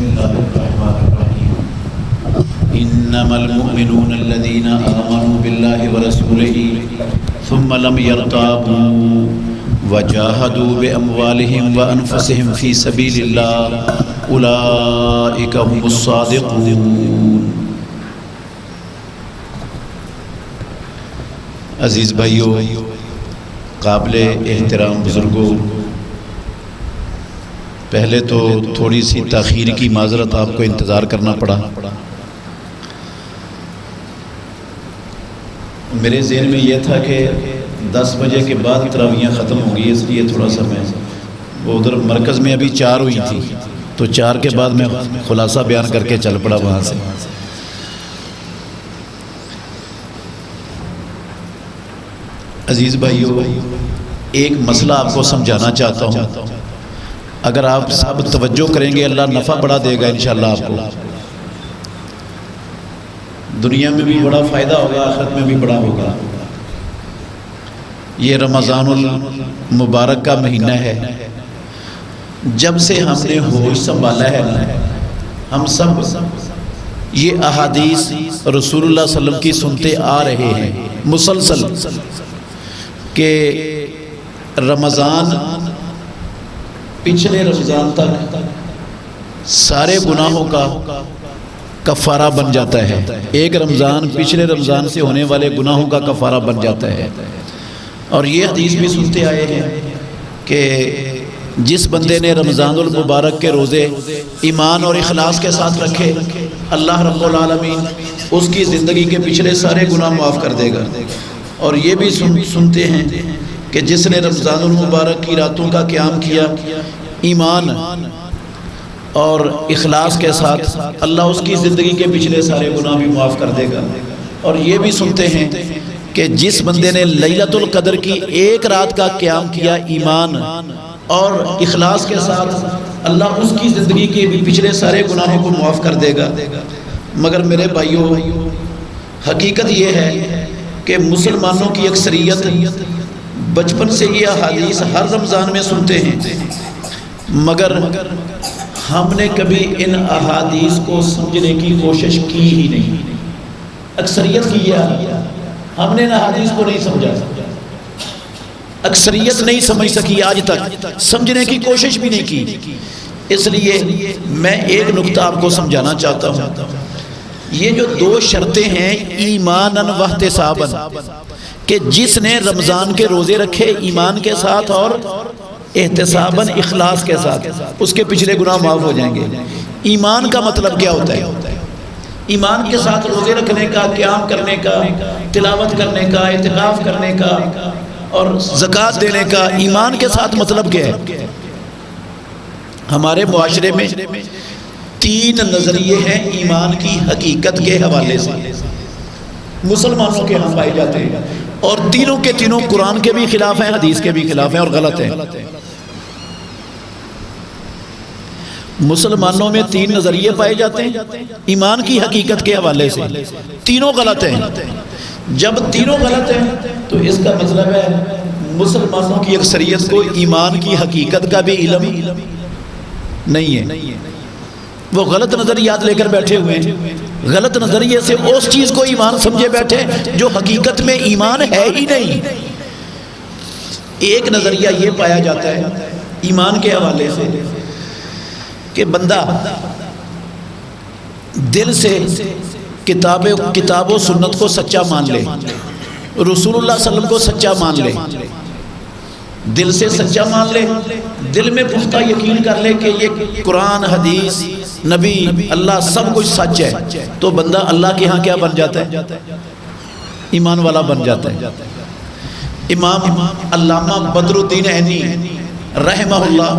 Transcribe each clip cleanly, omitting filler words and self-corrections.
الله الرحمن الرحيم إنما المؤمنون الذين آمنوا بالله ورسوله ثم لم يرتابوا وجاهدوا بأموالهم وأنفسهم في سبيل الله أولئك هم الصادقون۔ عزیز بھائیو، قابل احترام بزرگوں، پہلے تو تھوڑی سی تاخیر کی معذرت، آپ کو انتظار کرنا پڑا۔ میرے ذہن میں یہ تھا کہ 10 بجے کے بعد تراویحیں ختم ہوں گی، اس لیے تھوڑا سا میں وہ ادھر مرکز میں ابھی 4 ہوئی تھی، تو 4 کے بعد میں خلاصہ بیان کر کے چل پڑا وہاں سے۔ عزیز بھائیو، ایک مسئلہ آپ کو سمجھانا چاہتا ہوں، اگر آپ سب توجہ کریں گے اللہ نفع بڑا دے گا انشاءاللہ آپ کو، دنیا میں بھی بڑا فائدہ ہوگا، آخرت میں بھی بڑا ہوگا۔ یہ رمضان المبارک کا مہینہ ہے، جب سے ہم نے ہوش سنبھالا ہے ہم سب یہ احادیث رسول اللہ صلی اللہ علیہ وسلم کی سنتے آ رہے ہیں مسلسل، کہ رمضان پچھلے رمضان تک سارے گناہوں کا کفارہ بن جاتا ہے، ایک رمضان پچھلے رمضان سے ہونے والے گناہوں کا کفارہ بن جاتا ہے۔ اور یہ حدیث بھی سنتے آئے ہیں کہ جس بندے نے رمضان المبارک کے روزے ایمان اور اخلاص کے ساتھ رکھے، اللہ رب العالمین اس کی زندگی کے پچھلے سارے گناہ معاف کر دے گا۔ اور یہ بھی سنتے ہیں کہ جس نے رمضان المبارک کی راتوں کا قیام کیا ایمان اور اخلاص کے ساتھ، اللہ اس کی زندگی کے پچھلے سارے گناہ بھی معاف کر دے گا۔ اور یہ بھی سنتے ہیں کہ جس بندے نے لیلۃ القدر کی ایک رات کا قیام کیا ایمان اور اخلاص کے ساتھ، اللہ اس کی زندگی کے بھی پچھلے سارے گناہوں کو معاف کر دے گا۔ مگر میرے بھائیوں، حقیقت یہ ہے کہ مسلمانوں کی اکثریت بچپن سے یہ احادیث ہر رمضان میں سنتے ہیں، مگر ہم نے کبھی ان احادیث کو سمجھنے کی کوشش کی ہی نہیں۔ اکثریت کی یہ حالت، ہم نے ان احادیث کو نہیں سمجھا، اکثریت نہیں سمجھ سکی، آج تک سمجھنے کی کوشش بھی نہیں کی۔ اس لیے میں ایک نقطہ آپ کو سمجھانا چاہتا ہوں، یہ جو 2 شرطیں ہیں ایماناً واحتساباً، کہ جس نے رمضان کے روزے رکھے ایمان کے ساتھ اور احتساباً اخلاص کے ساتھ، اس کے پچھلے گناہ معاف ہو جائیں گے۔ ایمان کا مطلب کیا ہوتا ہے؟ ایمان کے ساتھ روزے رکھنے کا، قیام کرنے کا، تلاوت کرنے کا، اعتکاف کرنے کا اور زکوٰۃ دینے کا، ایمان کے ساتھ مطلب کیا ہے؟ ہمارے معاشرے میں 3 نظریے ہیں ایمان کی حقیقت کے حوالے سے، مسلمانوں کے ہاں پائے جاتے ہیں، اور تینوں کے تینوں قرآن کے بھی خلاف ہیں، حدیث کے بھی خلاف ہیں اور غلط ہیں۔ مسلمانوں میں 3 نظریے پائے جاتے ہیں ایمان کی حقیقت کے حوالے سے، تینوں غلط ہیں۔ جب تینوں غلط ہیں تو اس کا مطلب ہے مسلمانوں کی اکثریت کو ایمان کی حقیقت کا بھی علم نہیں ہے، وہ غلط نظریات لے کر بیٹھے ہوئے ہیں، غلط نظریے سے اس چیز کو ایمان سمجھے بیٹھے جو حقیقت میں ایمان ہے ہی نہیں۔ ایک نظریہ یہ پایا جاتا ہے ایمان کے حوالے سے کہ بندہ دل سے کتاب و سنت کو سچا مان لے، رسول اللہ صلی اللہ علیہ وسلم کو سچا مان لے، دل سے سچا مان لے، دل میں پختہ یقین کر لے کہ یہ قرآن، حدیث، نبی، اللہ سب کچھ سچ ہے، تو بندہ اللہ کے ہاں کیا بن جاتا ہے؟ ایمان والا بن جاتا ہے۔ امام علامہ بدر الدین عینی رحمہ اللہ،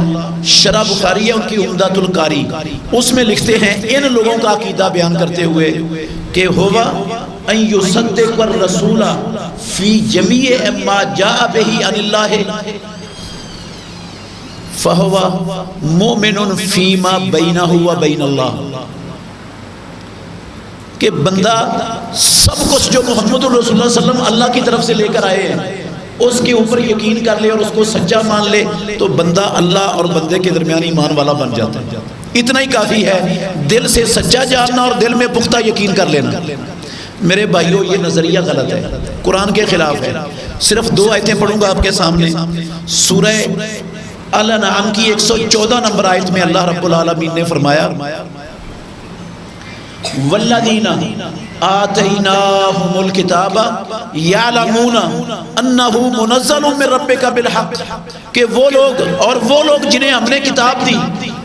شرح بخاری ہے ان کی عمدۃ القاری، اس میں لکھتے ہیں ان لوگوں کا عقیدہ بیان کرتے ہوئے کہ ہوا ان یصدق الرسول فی جمیع ما جاء به عن اللہ فہو مومن فیما بینہ و بین اللہ، کہ بندہ سب کچھ جو محمد رسول اللہ صلی اللہ علیہ وسلم اللہ کی طرف سے لے کر آئے ہیں اس کے اوپر یقین کر لے اور اس کو سچا مان لے تو بندہ اللہ اور بندے کے درمیان ایمان والا بن جاتا ہے۔ اتنا ہی کافی ہے، دل سے سچا جاننا اور دل میں پختہ یقین کر لینا۔ میرے بھائیوں یہ نظریہ غلط ہے، قرآن کے خلاف ہے۔ صرف 2 آیتیں پڑھوں گا آپ کے سامنے۔ سورہ الانعام کی 114 نمبر آیت میں اللہ رب العالمین نے فرمایا والذین آتیناہم الکتاب یعلمون انہ منزل من ربک بالحق، کہ وہ لوگ جنہیں ہم نے کتاب دی،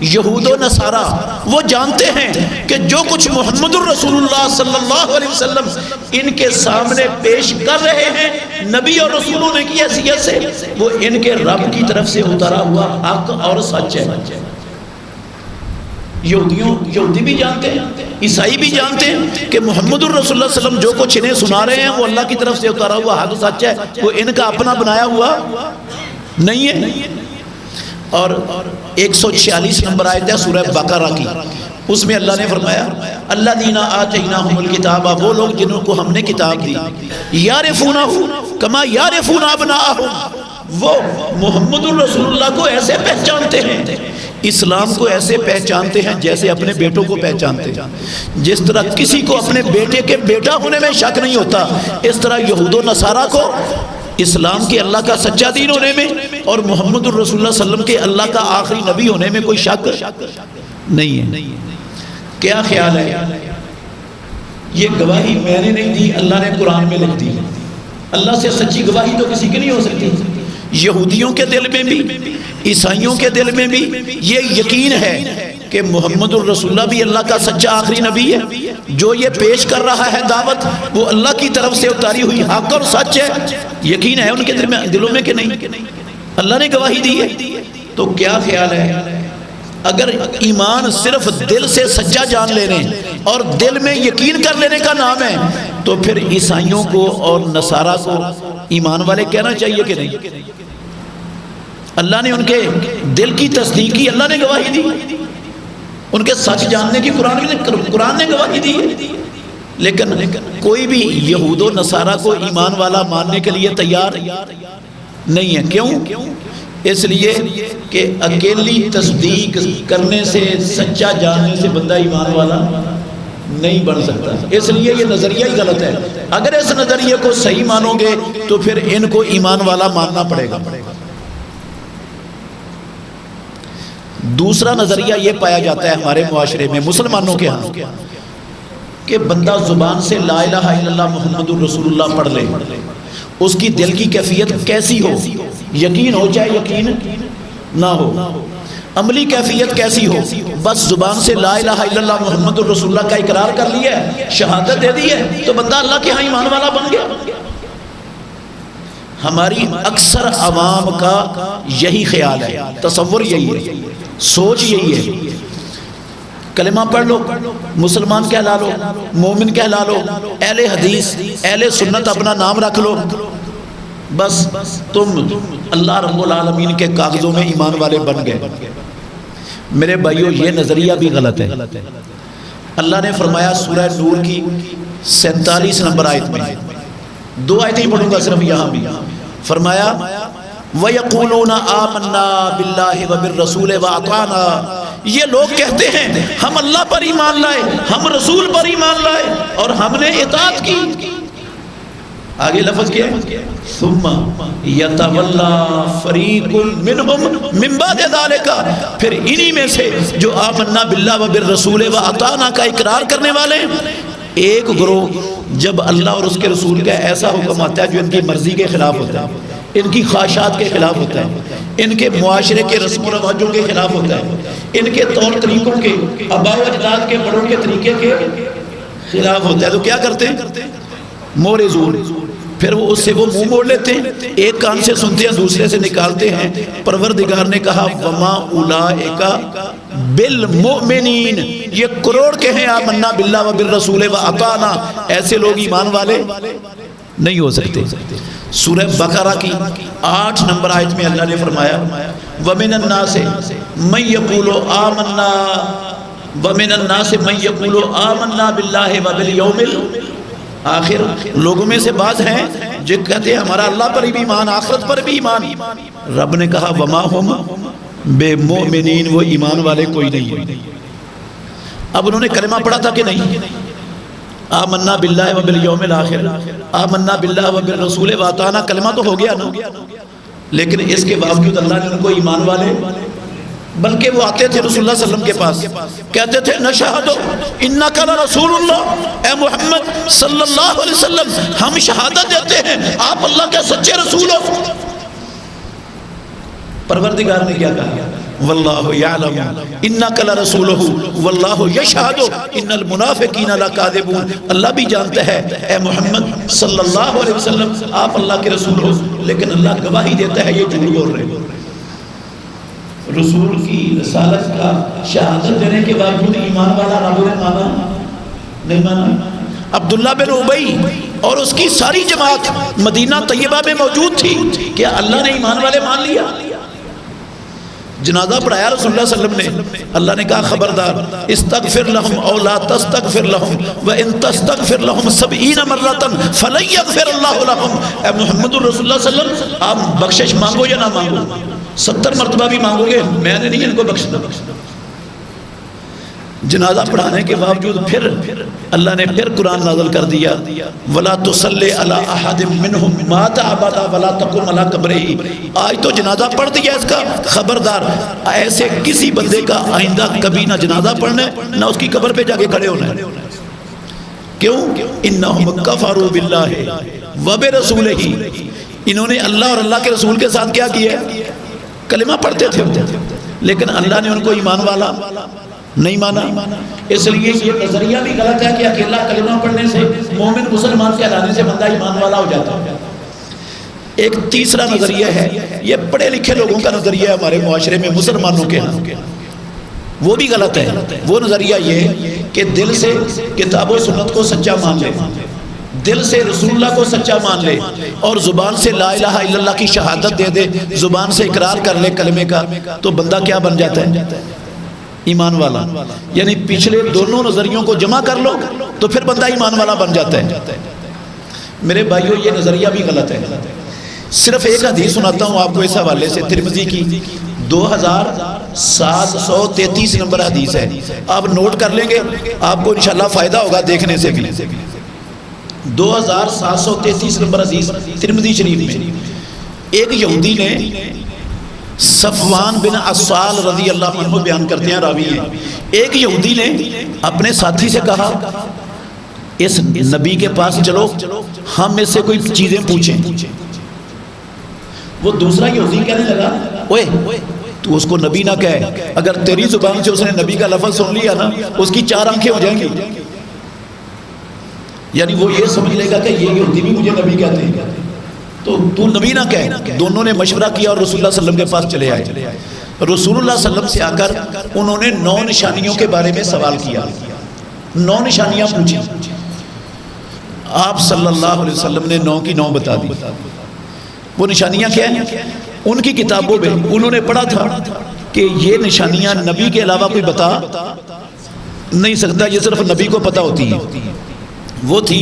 یہود و نصارہ، وہ جانتے ہیں کہ جو کچھ محمد الرسول اللہ صلی اللہ علیہ وسلم ان کے سامنے پیش کر رہے ہیں نبی اور رسولوں نے کی حیثیت سے، وہ ان کے رب کی طرف سے اترا ہوا حق اور سچ ہے۔ یہودی بھی جانتے ہیں، عیسائی بھی جانتے ہیں کہ محمد الرسول اللہ صلی اللہ علیہ وسلم جو کچھ انہیں سنا رہے ہیں وہ اللہ کی طرف سے اتارا ہوا حق سچ ہے، وہ ان کا اپنا بنایا ہوا نہیں ہے۔ اور 146 نمبر آیت ہے سورہ بقرہ کی، اس میں اللہ نے فرمایا الذین آتیناہم الکتاب، وہ لوگ جنہوں کو ہم نے کتاب دی، یعرفونہ کما یعرفون ابناءہم، وہ محمد الرسول اللہ کو ایسے پہچانتے ہیں، اسلام کو ایسے پہچانتے ہیں جیسے اپنے بیٹوں کو پہچانتے ہیں۔ جس طرح کسی کو اپنے بیٹے کے بیٹا ہونے میں شک نہیں ہوتا، اس طرح یہود و نصارہ کو اسلام کے اللہ کا سچا دین ہونے میں اور محمد الرسول اللہ صلی اللہ علیہ وسلم کے اللہ کا آخری نبی ہونے میں کوئی شک نہیں ہے۔ کیا خیال ہے؟ یہ گواہی میں نے نہیں دی، اللہ نے قرآن میں لکھ دی۔ اللہ سے سچی گواہی تو کسی کی نہیں ہو سکتی۔ یہودیوں کے دل میں بھی، عیسائیوں کے دل میں بھی یہ یقین ہے کہ محمد الرسول اللہ بھی اللہ کا سچا آخری نبی ہے، جو یہ پیش کر رہا ہے دعوت وہ اللہ کی طرف سے اتاری ہوئی حق اور سچ ہے۔ یقین ہے ان کے دلوں میں کہ نہیں؟ اللہ نے گواہی دی ہے۔ تو کیا خیال ہے اگر ایمان صرف دل سے سچا جان لینے اور دل میں یقین کر لینے کا نام ہے تو پھر عیسائیوں کو اور نصارہ کو ایمان والے کہنا چاہیے کہ نہیں؟ اللہ نے ان کے دل کی تصدیق کی، اللہ نے گواہی دی، ان کے سچ جاننے کی قرآن نے گواہی دی ہے۔ لیکن کوئی بھی یہود و نصارہ کو ایمان والا ماننے کے لیے تیار نہیں ہے۔ کیوں؟ اس لیے کہ اکیلی تصدیق کرنے سے، سچا جاننے سے بندہ ایمان والا نہیں بن سکتا۔ اس لیے یہ نظریہ ہی غلط ہے۔ اگر اس نظریے کو صحیح مانو گے تو پھر ان کو ایمان والا ماننا پڑے گا۔ دوسرا نظریہ یہ پایا جاتا ہے ہمارے معاشرے میں، مسلمانوں کے ہاں، کہ بندہ زبان سے لا الہ الا اللہ محمد الرسول اللہ پڑھ لے، اس کی دل کی کیفیت کیسی ہو، یقین ہو چاہے یقین نہ ہو، عملی کیفیت کیسی ہو، بس زبان سے لا الہ الا اللہ محمد الرسول اللہ کا اقرار کر لیا ہے، شہادت دے دی ہے، تو بندہ اللہ کے ہاں ایمان والا بن گیا۔ ہماری اکثر عوام کا یہی خیال ہے، تصور یہی ہے، سوچ یہی ہے، کلمہ پڑھ لو مسلمان کہلا لو، مومن کہلا لو، اہل حدیث اہل سنت اپنا نام رکھ لو، بس تم اللہ رب العالمین کے کاغذوں میں ایمان والے بن گئے۔ میرے بھائیو یہ نظریہ بھی غلط ہے۔ اللہ نے فرمایا سورہ نور کی 47 نمبر آیت میں، 2 آیتیں ہی پڑھوں گا صرف یہاں بھی، فرمایا وَيَقُولُونَ آمَنَّا بِاللَّهِ وَبِالرَّسُولِ وَأَطَعْنَا، یہ لوگ کہتے ہیں ہم اللہ پر ایمان لائے، ہم رسول پر ایمان لائے اور ہم نے اطاعت کی۔ آگے لفظ کیا ہے ثُمَّ يَتَوَلَّى فَرِيقٌ مِّنْهُمْ مِّن بَعْدِ ذَلِكَ، پھر انہی میں سے جو آمنا باللہ وبالرسول وَأَطَعْنَا کا اقرار کرنے والے ایک گروہ جب اللہ اور اس کے رسول کا ایسا حکم آتا ہے جو ان کی مرضی کے خلاف ہوتا ہے، ان کی خواہشات کے خلاف ہوتا ہے، ان کے معاشرے کے رسم و رواجوں کے خلاف ہوتا ہے، ان کے طور طریقوں کے، آباء و اجداد کے بڑوں کے طریقے کے خلاف ہوتا ہے، تو کیا کرتے ہیں؟ مورزون، پھر وہ اس سے وہ منہ موڑ لیتے ہیں، ایک کان سے سنتے ہیں دوسرے سے نکالتے ہیں۔ پروردگار نے کہا وما اولئک بالمؤمنین، یہ کروڑ کے ہیں آمنا باللہ وبالرسول واطعنا، ایسے لوگ ایمان والے نہیں ہو سکتے۔ سورہ بقرہ کی 8 نمبر آیت میں اللہ نے فرمایا وَمِنَ النَّاسِ مَن يَقُولُ آمَنَّا وَمِنَ النَّاسِ مَن يَقُولُ آمَنَّا بِاللَّهِ وَبِالْيَوْمِ الْآخِرِ، لوگوں میں سے بعض ہیں جو کہتے ہیں ہمارا اللہ پر بھی ایمان، آخرت پر بھی ایمان۔ رب نے کہا وَمَا هُمْ بِمُؤْمِنِينَ، وہ ایمان والے کوئی نہیں ہے۔ اب انہوں نے کلمہ پڑھا تھا کہ نہیں؟ آمنا باللہ و بالیوم الآخر، آمنا باللہ و بالرسول و اطعنا، کلمہ تو ہو گیا نا، لیکن اس کے باوجود اللہ نے ان کو ایمان والے، بلکہ وہ آتے تھے رسول اللہ صلی اللہ علیہ وسلم کے پاس، کہتے تھے نشہد انک لرسول اللہ، اے محمد صلی اللہ علیہ وسلم ہم شہادت دیتے ہیں آپ اللہ کے سچے رسول ہو۔ پروردگار نے کیا کہا؟ واللہ یعلم انک لرسولہ واللہ یشہد ان المنافقین لکاذبون، اللہ بھی جانتا ہے اے محمد صلی اللہ علیہ وسلم آپ اللہ کے رسول ہو، لیکن اللہ گواہی دیتا ہے یہ جھوٹ بول رہے ہیں۔ رسول کی رسالت کا شہادت دینے کے باوجود ایمان والا رب نے مانا نہیں مانا۔ عبداللہ بن ابی اور اس کی ساری جماعت مدینہ طیبہ میں موجود تھی، کیا اللہ نے ایمان والے مان لیا؟ جنازہ پڑھایا رسول اللہ صلی اللہ علیہ وسلم نے، اللہ نے کہا خبردار استغفر لهم او لا تستغفر لهم وان تستغفر لهم 70 مرۃ فلن یغفر اللہ لهم، اے محمد رسول اللہ صلی اللہ علیہ وسلم آپ بخشش مانگو یا نہ مانگو، 70 مرتبہ بھی مانگو گے میں نے نہیں ان کو بخشنا۔ جنازہ پڑھانے کے باوجود پھر اللہ نے پھر قرآن نازل کر دیا وَلَا تُصَلِّ عَلَىٰ أَحَدٍ مِّنْهُمْ مَاتَ أَبَدًا وَلَا تَقُمْ عَلَىٰ قَبْرِهِ، آج تو جنازہ پڑھ دیا اس کا، خبردار ایسے کسی بندے کا آئندہ کبھی نہ جنازہ پڑھنے نہ اس کی قبر پہ جا کے کھڑے ہونا ہے۔ کیوں؟ إِنَّهُمْ كَفَرُوا بِاللَّهِ وَبِرَسُولِهِ، انہوں نے اللہ اور اللہ کے رسول کے ساتھ کیا کیا؟ کلمہ پڑھتے تھے لیکن اللہ نے ان کو ایمان والا نہیں مانا۔ اس لیے یہ نظریہ بھی غلط ہے کہ اکیلا کلمہ پڑھنے سے مومن مسلمان کے کہلانے سے بندہ ایمان والا ہو جاتا ہے۔ ایک تیسرا نظریہ ہے، یہ پڑھے لکھے لوگوں کا نظریہ ہے ہمارے معاشرے میں مسلمانوں کے ہاں، وہ بھی غلط ہے۔ وہ نظریہ یہ کہ دل سے کتاب و سنت کو سچا مان لے، دل سے رسول اللہ کو سچا مان لے اور زبان سے لا الہ الا اللہ کی شہادت دے دے، زبان سے اقرار کر لے کلمے کا، تو بندہ کیا بن جاتا ہے؟ ایمان والا۔ یعنی پچھلے دونوں نظریوں کو جمع کر لو تو پھر بندہ ایمان والا بن جاتا ہے۔ میرے بھائیو یہ نظریہ بھی غلط ہے۔ صرف ایک حدیث سناتا ہوں آپ کو اس حوالے سے، ترمذی کی 2733 نمبر حدیث ہے، آپ نوٹ کر لیں گے آپ کو انشاءاللہ فائدہ ہوگا دیکھنے سے بھی۔ 2733 نمبر حدیث ترمذی شریف میں، ایک یہودی نے صفوان بن عسال رضی اللہ عنہ بیان کرتے ہیں راوی ہیں، ایک یہودی نے اپنے ساتھی سے کہا اس نبی کے پاس چلو ہم اس سے کوئی چیزیں پوچھیں۔ وہ دوسرا یہودی کہنے لگا اوے تو اس کو نبی نہ کہے، اگر تیری زبان سے اس نے نبی کا لفظ سن لیا نا اس کی 4 آنکھیں ہو جائیں گی، یعنی وہ یہ سمجھ لے گا کہ یہ یہودی بھی مجھے نبی کہتے ہیں، تو نبی نہ کہے۔ دونوں نے مشورہ کیا اور رسول اللہ صلی اللہ علیہ وسلم کے پاس چلے آئے۔ رسول اللہ صلی اللہ علیہ وسلم سے آ کر انہوں نے 9 نشانیوں کے بارے میں سوال کیا، 9 نشانیاں پوچھی، آپ صلی اللہ علیہ وسلم نے 9 کی 9 بتا دی۔ وہ نشانیاں کیا ہیں؟ ان کی کتابوں میں انہوں نے پڑھا تھا کہ یہ نشانیاں نبی کے علاوہ کوئی بتا نہیں سکتا، یہ صرف نبی کو پتہ ہوتی ہیں۔ وہ تھی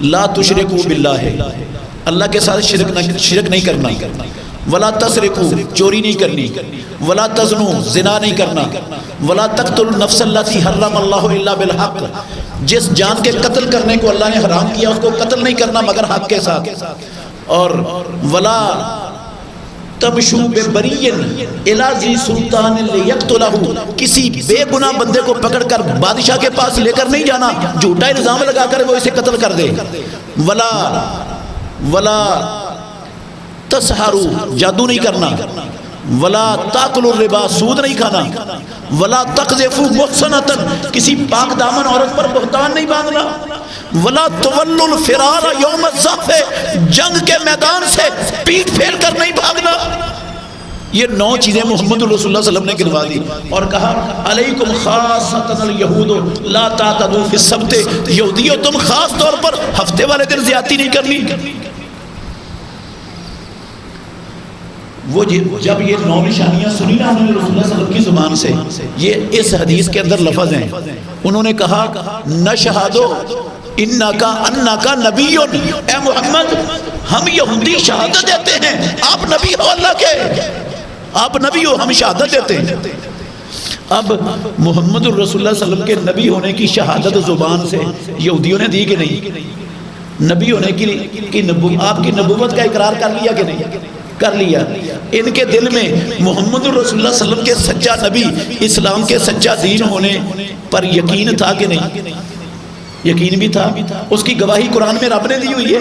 لا تشرکوا باللہ، اللہ کے ساتھ شرک نہیں کرنا، ولا تسرقوا چوری نہیں کرنی، ولا تزنوا زنا نہیں کرنا، ولا تقتلوا النفس التي حرم اللہ الا بالحق، جس جان کے قتل کرنے کو اللہ نے حرام کیا اس کو قتل نہیں کرنا مگر حق کے ساتھ، اور ولا تمشوا ببری الی ذی سلطان لیقتلہ، کسی بے گناہ بندے کو پکڑ کر بادشاہ کے پاس لے کر نہیں جانا، جھوٹا الزام لگا کر وہ اسے قتل کر دے، ولا تسحروا جادو نہیں کرنا، ولا تاکلوا الربا سود نہیں کھانا، ولا تقذفوا محصنۃ کسی پاک دامن عورت پر بہتان نہیں باندھنا، ولا تولوا الفرار یوم الزحف جنگ کے میدان سے پیٹ پھیر کر نہیں بھاگنا۔ یہ 9 چیزیں محمد رسول اللہ صلی اللہ علیہ وسلم نے گنوا دی اور کہا علیکم خاصۃ الیہود لا تعتدوا فی السبت، یہودیو تم خاص طور پر ہفتے والے دن زیادتی نہیں کرنی۔ وہ جب یہ 9 نشانیاں سنی نا انہوں نے رسول اللہ صلی اللہ علیہ وسلم کی زبان سے، یہ اس حدیث کے اندر لفظ ہیں، انہوں نے کہا نشہدو انکا انکا نبی، اے محمد ہم یہودی شہادت دیتے ہیں آپ نبی ہو اللہ کے، آپ نبی ہو ہم شہادت دیتے ہیں۔ اب محمد الرسول اللہ صلی اللہ علیہ وسلم کے نبی ہونے کی شہادت زبان سے یہودیوں نے دی کہ نہیں؟ نبی ہونے کی آپ کی نبوت کا اقرار کر لیا کہ نہیں؟ کر لیا۔ ان کے دل میں محمد الرسول اللہ صلی اللہ علیہ وسلم کے سچا نبی، اسلام کے سچا دین ہونے پر یقین تھا کہ نہیں؟ یقین بھی تھا۔ اس کی گواہی قرآن میں رب نے دی ہوئی ہے،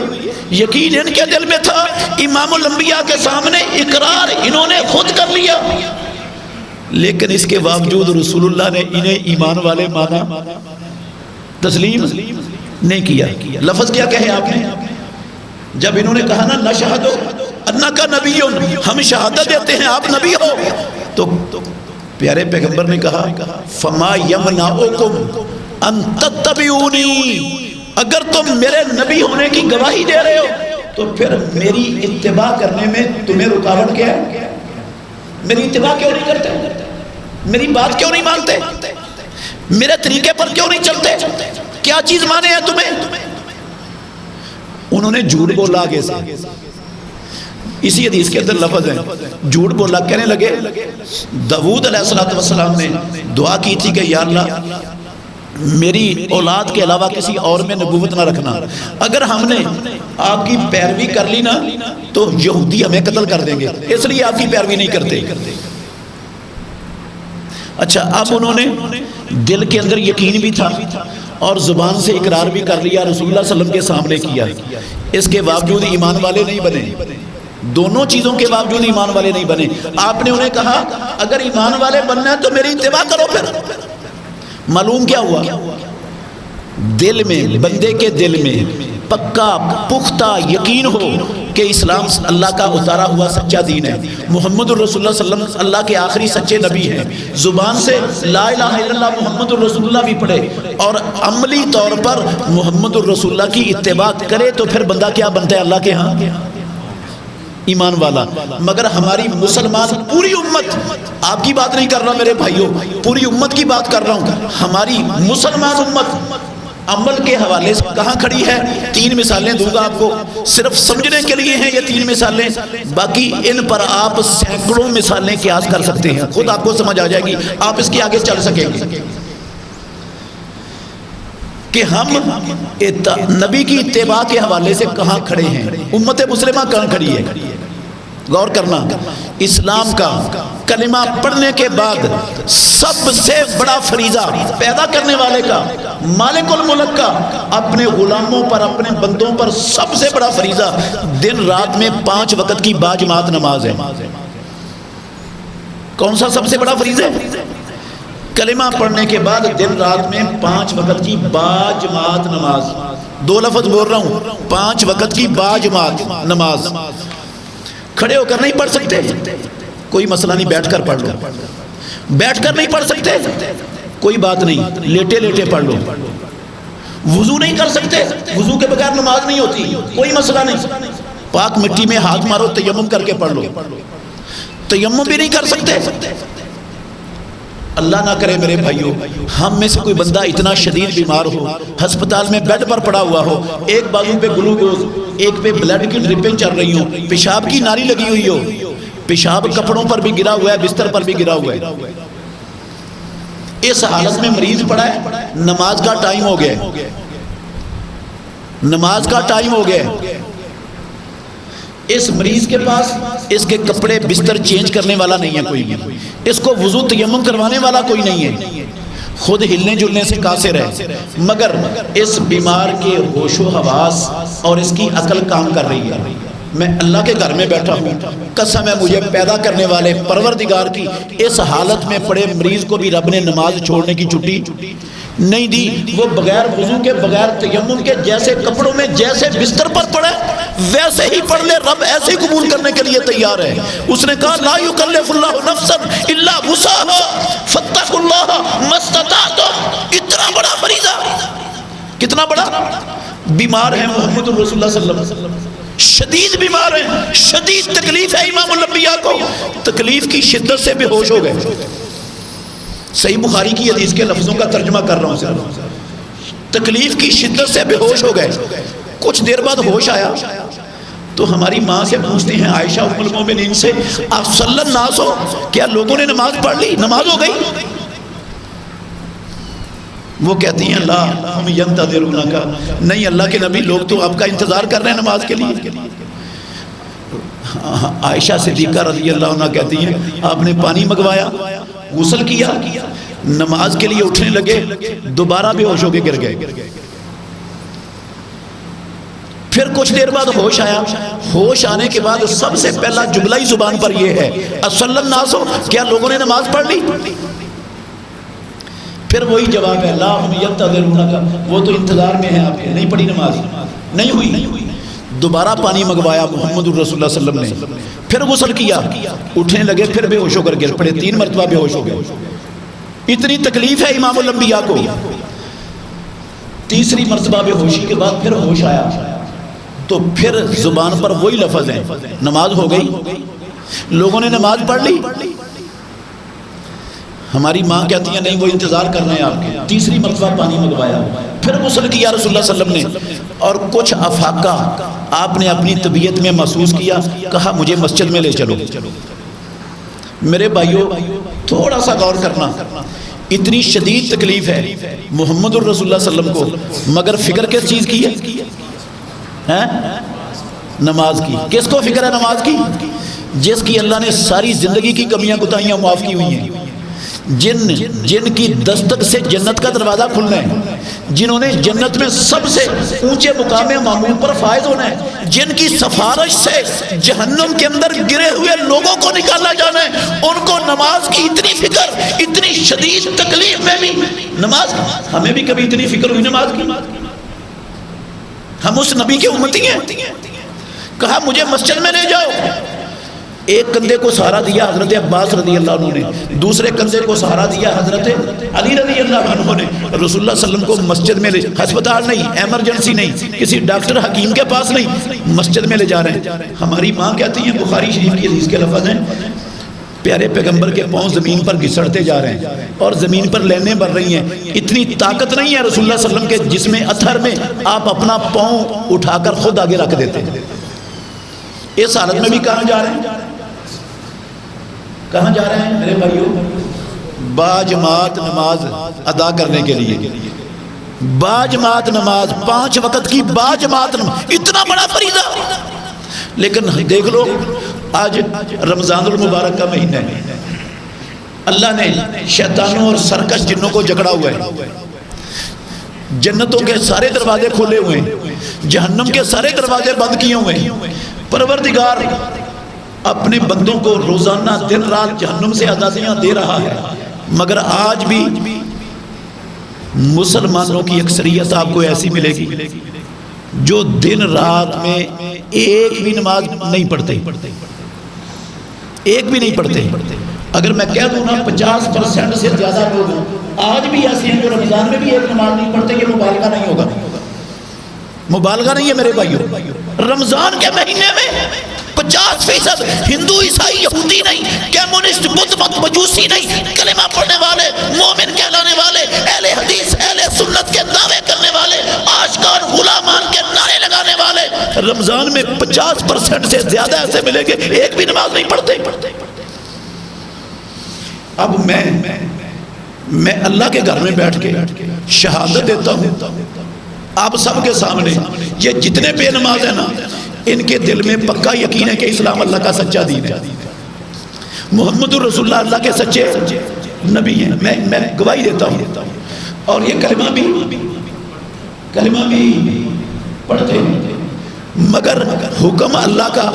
یقین ان کے دل میں تھا۔ امام الانبیاء کے سامنے اقرار انہوں نے خود کر لیا، لیکن اس کے باوجود رسول اللہ نے انہیں ایمان والے مانا، تسلیم نہیں کیا۔ لفظ کیا کہے آپ نے جب انہوں نے کہا نا نشہدو انکا نبی، ہم شہادت دیتے ہیں آپ نبی ہو، تو پیارے پیغمبر نے کہا فما یمنعکم ان تتبعونی، اگر تم میرے نبی ہونے کی گواہی دے رہے ہو تو پھر میری اتباع کرنے میں تمہیں رکاوٹ کیا ہے؟ میری اتباع کیوں نہیں کرتے؟ میری بات کیوں نہیں مانتے؟ میرے طریقے پر کیوں نہیں چلتے؟ کیا چیز مانے ہیں تمہیں؟ انہوں نے جھوٹ بولا آگے سے، اسی حدیث کے اندر لفظ ہے جھوٹ بولا، کہنے لگے داؤد علیہ السلام نے دعا کی تھی کہ یا اللہ میری اولاد کے علاوہ کسی اور میں نبوت نہ رکھنا، اگر ہم نے آپ کی پیروی کر لی نا تو یہودی ہمیں قتل کر دیں گے، اس لیے آپ کی پیروی نہیں کرتے۔ اچھا، اب انہوں نے دل کے اندر یقین بھی تھا اور زبان سے اقرار بھی کر لیا، رسول اللہ صلی اللہ علیہ وسلم کے سامنے کیا، اس کے باوجود ایمان والے نہیں بنے، دونوں چیزوں کے باوجود ایمان والے نہیں بنے۔ آپ نے انہیں کہا اگر ایمان والے بننا ہے تو میری اتباع کرو۔ پھر معلوم کیا ہوا؟ دل میں، بندے کے دل میں پکا پختہ یقین ہو کہ اسلام اللہ کا اتارا ہوا سچا دین ہے، محمد الرسول اللہ صلی اللہ علیہ وسلم اللہ کے آخری سچے نبی ہیں، زبان سے لا الہ الا اللہ محمد الرسول اللہ بھی پڑھے اور عملی طور پر محمد الرسول اللہ کی اتباع کرے، تو پھر بندہ کیا بنتا ہے اللہ کے ہاں؟ ایمان والا۔ مگر ہماری مسلمان پوری امت، آپ کی بات نہیں کر رہا میرے بھائیوں، پوری امت کی بات کر رہا ہوں، ہماری مسلمان امت عمل کے حوالے سے کہاں کھڑی ہے؟ 3 مثالیں دوں گا آپ کو، صرف سمجھنے کے لیے ہیں یہ 3 مثالیں، باقی ان پر آپ سینکڑوں مثالیں قیاس کر سکتے ہیں، خود آپ کو سمجھ آ جائے گی، آپ اس کے آگے چل سکیں گے کہ ہم نبی کی اتباع کے حوالے سے کہاں کھڑے ہیں، امت مسلمہ کہاں کھڑی ہے۔ غور کرنا، اسلام کا کلمہ پڑھنے کے بعد سب سے بڑا فریضہ پیدا کرنے والے کا، مالک الملک کا، اپنے غلاموں پر، اپنے بندوں پر سب سے بڑا فریضہ دن رات میں 5 وقت کی باجماعت نماز ہے۔ کون سا سب سے بڑا فریضہ ہے؟ کلمہ پڑھنے کے بعد دن رات میں 5 وقت کی باجماعت نماز۔ 2 لفظ بول رہا ہوں، 5 وقت کی باجماعت نماز۔ کھڑے ہو کر نہیں پڑھ سکتے، کوئی مسئلہ نہیں، بیٹھ کر پڑھ لو۔ بیٹھ کر نہیں پڑھ سکتے، کوئی بات نہیں، لیٹے لیٹے پڑھ لو۔ وضو نہیں کر سکتے، وضو کے بغیر نماز نہیں ہوتی، کوئی مسئلہ نہیں، پاک مٹی میں ہاتھ مارو، تیمم کر کے پڑھ لو۔ تیمم بھی نہیں کر سکتے، اللہ نہ کرے میرے بھائیوں ہم میں سے کوئی بندہ اتنا شدید بیمار ہو، ہسپتال میں بیڈ پر پڑا ہوا ہو، ایک بازو پہ گلوکوز، ایک پہ بلڈ کی ڈرپنگ چل رہی ہو، پیشاب کی ناری لگی ہوئی ہو، پیشاب کپڑوں پر بھی گرا ہوا ہے، بستر پر بھی گرا ہوا ہے، اس حالت میں مریض پڑا ہے، نماز کا ٹائم ہو گیا، نماز کا ٹائم ہو گیا، اس مریض کے پاس اس کے کپڑے بستر چینج کرنے والا نہیں ہے کوئی بھی، اس کو وضو تیمم کروانے والا کوئی نہیں ہے، خود ہلنے جلنے سے قاصر ہے، مگر اس بیمار کے ہوش و حواس اور اس کی عقل کام کر رہی ہے۔ میں اللہ کے گھر میں بیٹھا ہوں، قسم ہے مجھے پیدا کرنے والے پروردگار کی، اس حالت میں پڑے مریض کو بھی رب نے نماز چھوڑنے کی چھٹی نہیں دی، وہ بغیر وضو کے، بغیر تیمم کے، جیسے کپڑوں میں، جیسے بستر پر پڑے ویسے ہی پڑھ لے، رب ایسے ہی قبول کرنے کے لیے تیار ہے۔ اس نے کہا لا یکلف اللہ نفسا الا وسعها فاتقوا اللہ ما استطعتم۔ اتنا بڑا فریضہ، کتنا بڑا؟ بیمار ہیں محمد الرسول اللہ صلی اللہ علیہ وسلم، شدید بیمار ہیں، شدید تکلیف ہے امام الانبیاء کو، تکلیف کی شدت سے بے ہوش ہو گئے۔ صحیح بخاری کی حدیث کے لفظوں کا ترجمہ کر رہا ہوں صاحب، تکلیف کی شدت سے بے ہوش ہو گئے۔ کچھ دیر بعد ہوش آیا تو ہماری ماں سے پوچھتے ہیں، عائشہ ام المومنین سے، آپ صلی الناس ہو، کیا لوگوں نے نماز پڑھ لی، نماز ہو گئی؟ وہ کہتی ہیں لا ہم ینتظرونک، نہیں اللہ کے نبی لوگ تو آپ کا انتظار کر رہے ہیں نماز کے لیے۔ عائشہ صدیقہ رضی اللہ عنہ کہتی ہیں آپ نے پانی منگوایا، غسل کیا، نماز کے لیے اٹھنے لگے، دوبارہ بے ہوش ہو کے گر گئے۔ پھر کچھ دیر بعد ہوش آیا، ہوش آنے کے بعد سب سے پہلا جملہ ہی زبان پر یہ ہے اصلی الناس، کیا لوگوں نے نماز پڑھ لی؟ پھر وہی جواب ہے لا ہم ینتظرونک، وہ تو انتظار میں ہے آپ کے، نہیں پڑھی نماز، نہیں ہوئی۔ دوبارہ پانی منگوایا محمد الرسول اللہ صلی اللہ علیہ وسلم نے، پھر غسل کیا، اٹھنے لگے، پھر بے ہوش ہو کر گر پڑے، 3 مرتبہ بے ہوش ہو گئے۔ اتنی تکلیف ہے امام الانبیاء کو۔ تیسری مرتبہ بے ہوشی کے بعد پھر ہوش آیا، تو پھر زبان پر وہی لفظ ہیں نماز ہو گئی، لوگوں نے نماز پڑھ لی۔ ہماری ماں کہتی ہیں نہیں وہ انتظار کر رہے ہیں آپ کے۔ تیسری مرتبہ پانی منگوایا، پھر غسل کیا رسول اللہ صلی اللہ علیہ وسلم نے، اور کچھ افاقہ آپ نے اپنی طبیعت میں محسوس کیا، کہا مجھے مسجد میں لے چلو۔ میرے بھائیوں تھوڑا سا غور کرنا، اتنی شدید تکلیف ہے محمد الرسول اللہ صلی اللہ علیہ وسلم کو، مگر فکر کس چیز کی ہے؟ نماز کی۔ کس کو فکر ہے نماز کی؟ جس کی اللہ نے ساری زندگی کی کمیاں کوتاہیاں معاف کی ہوئی ہیں، جن کی دستک سے جنت کا دروازہ کھلنا ہے، جنہوں نے جنت میں سب سے اونچے مقام معمول پر فائز ہونا ہے، جن کی سفارش سے جہنم کے اندر گرے ہوئے لوگوں کو نکالا جانا ہے، ان کو نماز کی اتنی فکر، اتنی شدید تکلیف میں بھی نماز۔ ہمیں بھی کبھی اتنی فکر ہوئی نماز کی؟ ہم اس نبی کے امتی ہیں، کہا مجھے مسجد میں لے جاؤ، ایک کندھے کو سہارا دیا حضرت عباس رضی اللہ عنہ نے، دوسرے کندھے کو سہارا دیا حضرت علی رضی اللہ عنہ نے، رسول اللہ صلی اللہ علیہ وسلم کو مسجد میں لے، ہسپتال نہیں، ایمرجنسی نہیں، کسی ڈاکٹر حکیم کے پاس نہیں، مسجد میں لے جا رہے ہیں۔ ہماری ماں کہتی ہیں، بخاری شریف کی حدیث کے لفظ ہیں، پیارے پیغمبر کے پاؤں زمین پر گھسڑتے جا رہے ہیں اور زمین پر لینیں بڑھ رہی ہیں، اتنی طاقت نہیں ہے رسول اللہ صلی اللہ علیہ وسلم کے جسم اتھر میں، آپ اپنا پاؤں اٹھا کر خود آگے رکھ دیتے ہیں۔ اس حالت میں بھی کہاں جا رہے ہیں؟ کہاں جا رہے ہیں میرے بھائیوں؟ باجماعت نماز ادا کرنے کے لیے، باجماعت نماز، 5 وقت کی باجماعت نماز، اتنا بڑا فریضہ۔ لیکن دیکھ لو آج رمضان المبارک کا مہینہ ہے، اللہ نے شیطانوں اور سرکش جنوں کو جکڑا ہوا ہے، جنتوں کے سارے دروازے کھولے ہوئے ہیں، جہنم کے سارے دروازے بند کیے ہوئے ہیں۔ پروردگار اپنے بندوں کو روزانہ دن رات جہنم سے آزادیاں دے رہا ہے، مگر آج بھی مسلمانوں کی اکثریت آپ کو ایسی ملے گی جو دن رات میں ایک بھی نماز نہیں پڑھتے، ایک بھی نہیں پڑھتے۔ اگر میں کہہ دوں نا 50% سے زیادہ لوگ آج بھی ایسے ہیں جو رمضان میں بھی ایک نماز نہیں پڑھتے، یہ مبالغہ نہیں ہوگا، مبالغہ نہیں ہے میرے بھائیوں۔ رمضان کے مہینے میں 50% ہندو عیسائی یہودی نہیں، کمیونسٹ بدھ مت مجوسی نہیں، کلمہ پڑھنے والے، مومن کہلانے والے، اہل حدیث اہل سنت کے دعوے کرنے والے، عاشقان غلامان کے نعرے لگانے والے، رمضان میں 50% سے زیادہ ایسے ملیں گے ایک بھی نماز نہیں پڑھتے۔ اب میں اللہ کے گھر میں بیٹھ کے شہادت دیتا ہوں آپ سب کے سامنے، یہ جتنے بے نماز ہیں نا، ان کے دل میں پکا یقین ہے کہ اسلام اللہ کا سچا دین ہے، محمد الرسول اللہ اللہ کے سچے نبی ہیں۔ میں گواہی دیتا ہوں، اور یہ کلمہ بھی پڑھتے ہیں، مگر حکم اللہ کا،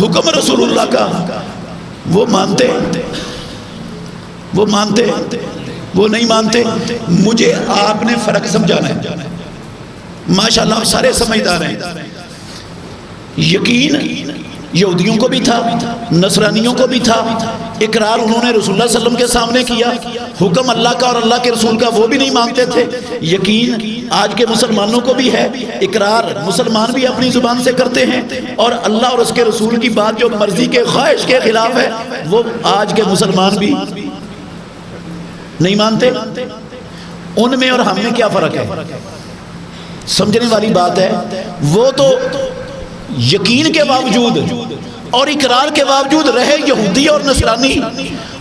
حکم رسول اللہ کا وہ مانتے، وہ نہیں مانتے۔ مجھے آپ نے فرق سمجھانا ہے، ماشاءاللہ آپ سارے سمجھدار ہیں۔ یقین یہودیوں کو بھی تھا، نصرانیوں کو بھی تھا، اقرار انہوں نے رسول اللہ صلی اللہ علیہ وسلم کے سامنے کیا، حکم اللہ کا اور اللہ کے رسول کا وہ بھی نہیں مانتے تھے۔ یقین آج کے مسلمانوں کو بھی ہے، اقرار مسلمان بھی اپنی زبان سے کرتے ہیں، اور اللہ اور اس کے رسول کی بات جو مرضی کے خواہش کے خلاف ہے وہ آج کے مسلمان بھی نہیں مانتے۔ ان میں اور ہم میں کیا فرق ہے؟ سمجھنے والی بات ہے، وہ تو یقین کے باوجود اور اقرار کے باوجود رہے یہودی اور نصرانی،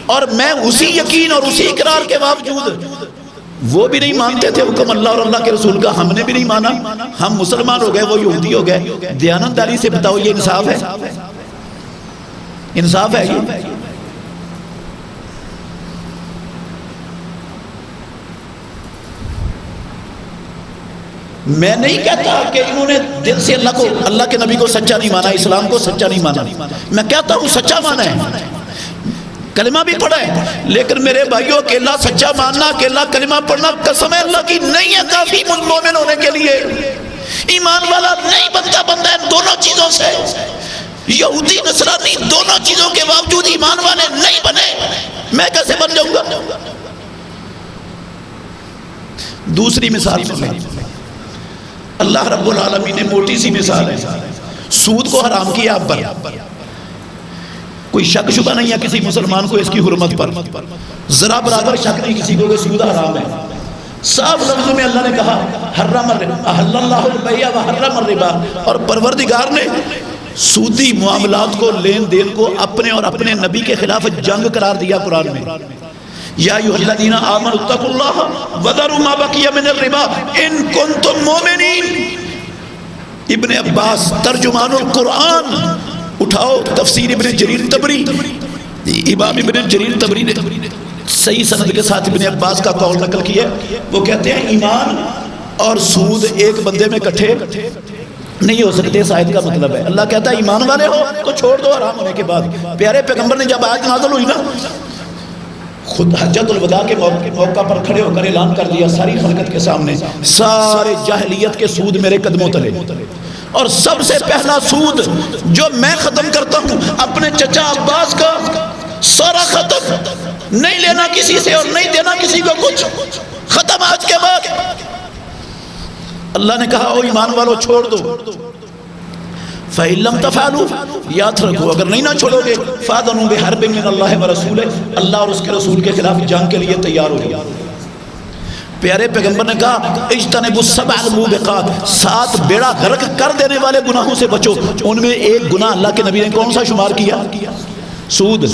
اور میں اسی یقین اور اسی اقرار کے باوجود وہ بھی نہیں مانتے تھے حکم اللہ اور اللہ کے رسول کا، ہم نے بھی نہیں مانا، ہم مسلمان ہو گئے، وہ یہودی ہو گئے۔ دیانتداری سے بتاؤ یہ انصاف ہے؟ انصاف ہے یہ؟ میں نہیں کہتا کہ انہوں نے دل سے اللہ کو، اللہ کے نبی کو سچا نہیں مانا، اسلام کو سچا نہیں مانا، میں کہتا ہوں سچا مانا ہے، کلمہ بھی پڑھا ہے، لیکن میرے بھائیوں اکیلا سچا ماننا، اکیلا کلمہ پڑھنا قسم اللہ کی نہیں ہے کافی مومن ہونے کے لیے۔ ایمان والا نہیں بنتا، بندہ ہے دونوں چیزوں سے، یہودی نصرانی دونوں چیزوں کے باوجود ایمان والے نہیں بنے، میں کیسے بن جاؤں گا؟ دوسری مثال سنیں، اللہ رب العالمین نے موٹی سی مثال ہے، سود کو حرام کیا آپ پر، کوئی شک شبہ نہیں ہے کسی مسلمان کو اس کی حرمت پر، ذرا برابر شک نہیں کسی کو کہ سود حرام ہے۔ صاف لفظوں میں اللہ نے کہا حرم احل اللہ البیع وحرم الربا، اور پروردگار نے سودی معاملات کو، لین دین کو اپنے اور اپنے نبی کے خلاف جنگ قرار دیا قرآن میں۔ یا ایھا الذین آمنوا اتقوا اللہ وذروا ما بقی من الربا ان کنتم مؤمنین۔ ابن عباس ترجمان القرآن، اٹھاؤ تفسیر ابن جریر طبری، امام ابن جریر طبری نے صحیح سند کے ساتھ ابن عباس کا قول نقل کیا، وہ کہتے ہیں ایمان اور سود ایک بندے میں کٹھے نہیں ہو سکتے۔ اس آیت کا مطلب ہے اللہ کہتا ہے ایمان والے ہو تو چھوڑ دو حرام ہونے کے بعد۔ پیارے پیغمبر نے جب آیت نازل ہوئی نا، خود حجت الوداع کے موقع پر کھڑے ہو کر اعلان کر دیا ساری خلقت کے سامنے، سارے جاہلیت کے سود میرے قدموں تلے، اور سب سے پہلا سود جو میں ختم کرتا ہوں اپنے چچا عباس کا، سارا ختم، نہیں لینا کسی سے اور نہیں دینا کسی کو کچھ، ختم آج کے بعد۔ اللہ نے کہا او ایمان والو چھوڑ دو، فَإِن لَمْ تَفْعَلُوا، یاد رکھو اگر نہیں نہ چھوڑو گے فَأَذَنُوا بِحَرْبٍ مِّنَ اللَّهِ وَرَسُولِهِ، اللہ اور اس کے رسول کے خلاف جنگ کے لیے تیار ہو جاؤ۔ پیارے پیغمبر نے کہا اجتنبوا السبع الموبقات، 7 بیڑا غرق کر دینے والے گناہوں سے بچو۔ ان میں ایک گناہ اللہ کے نبی نے کون سا شمار کیا؟ سود۔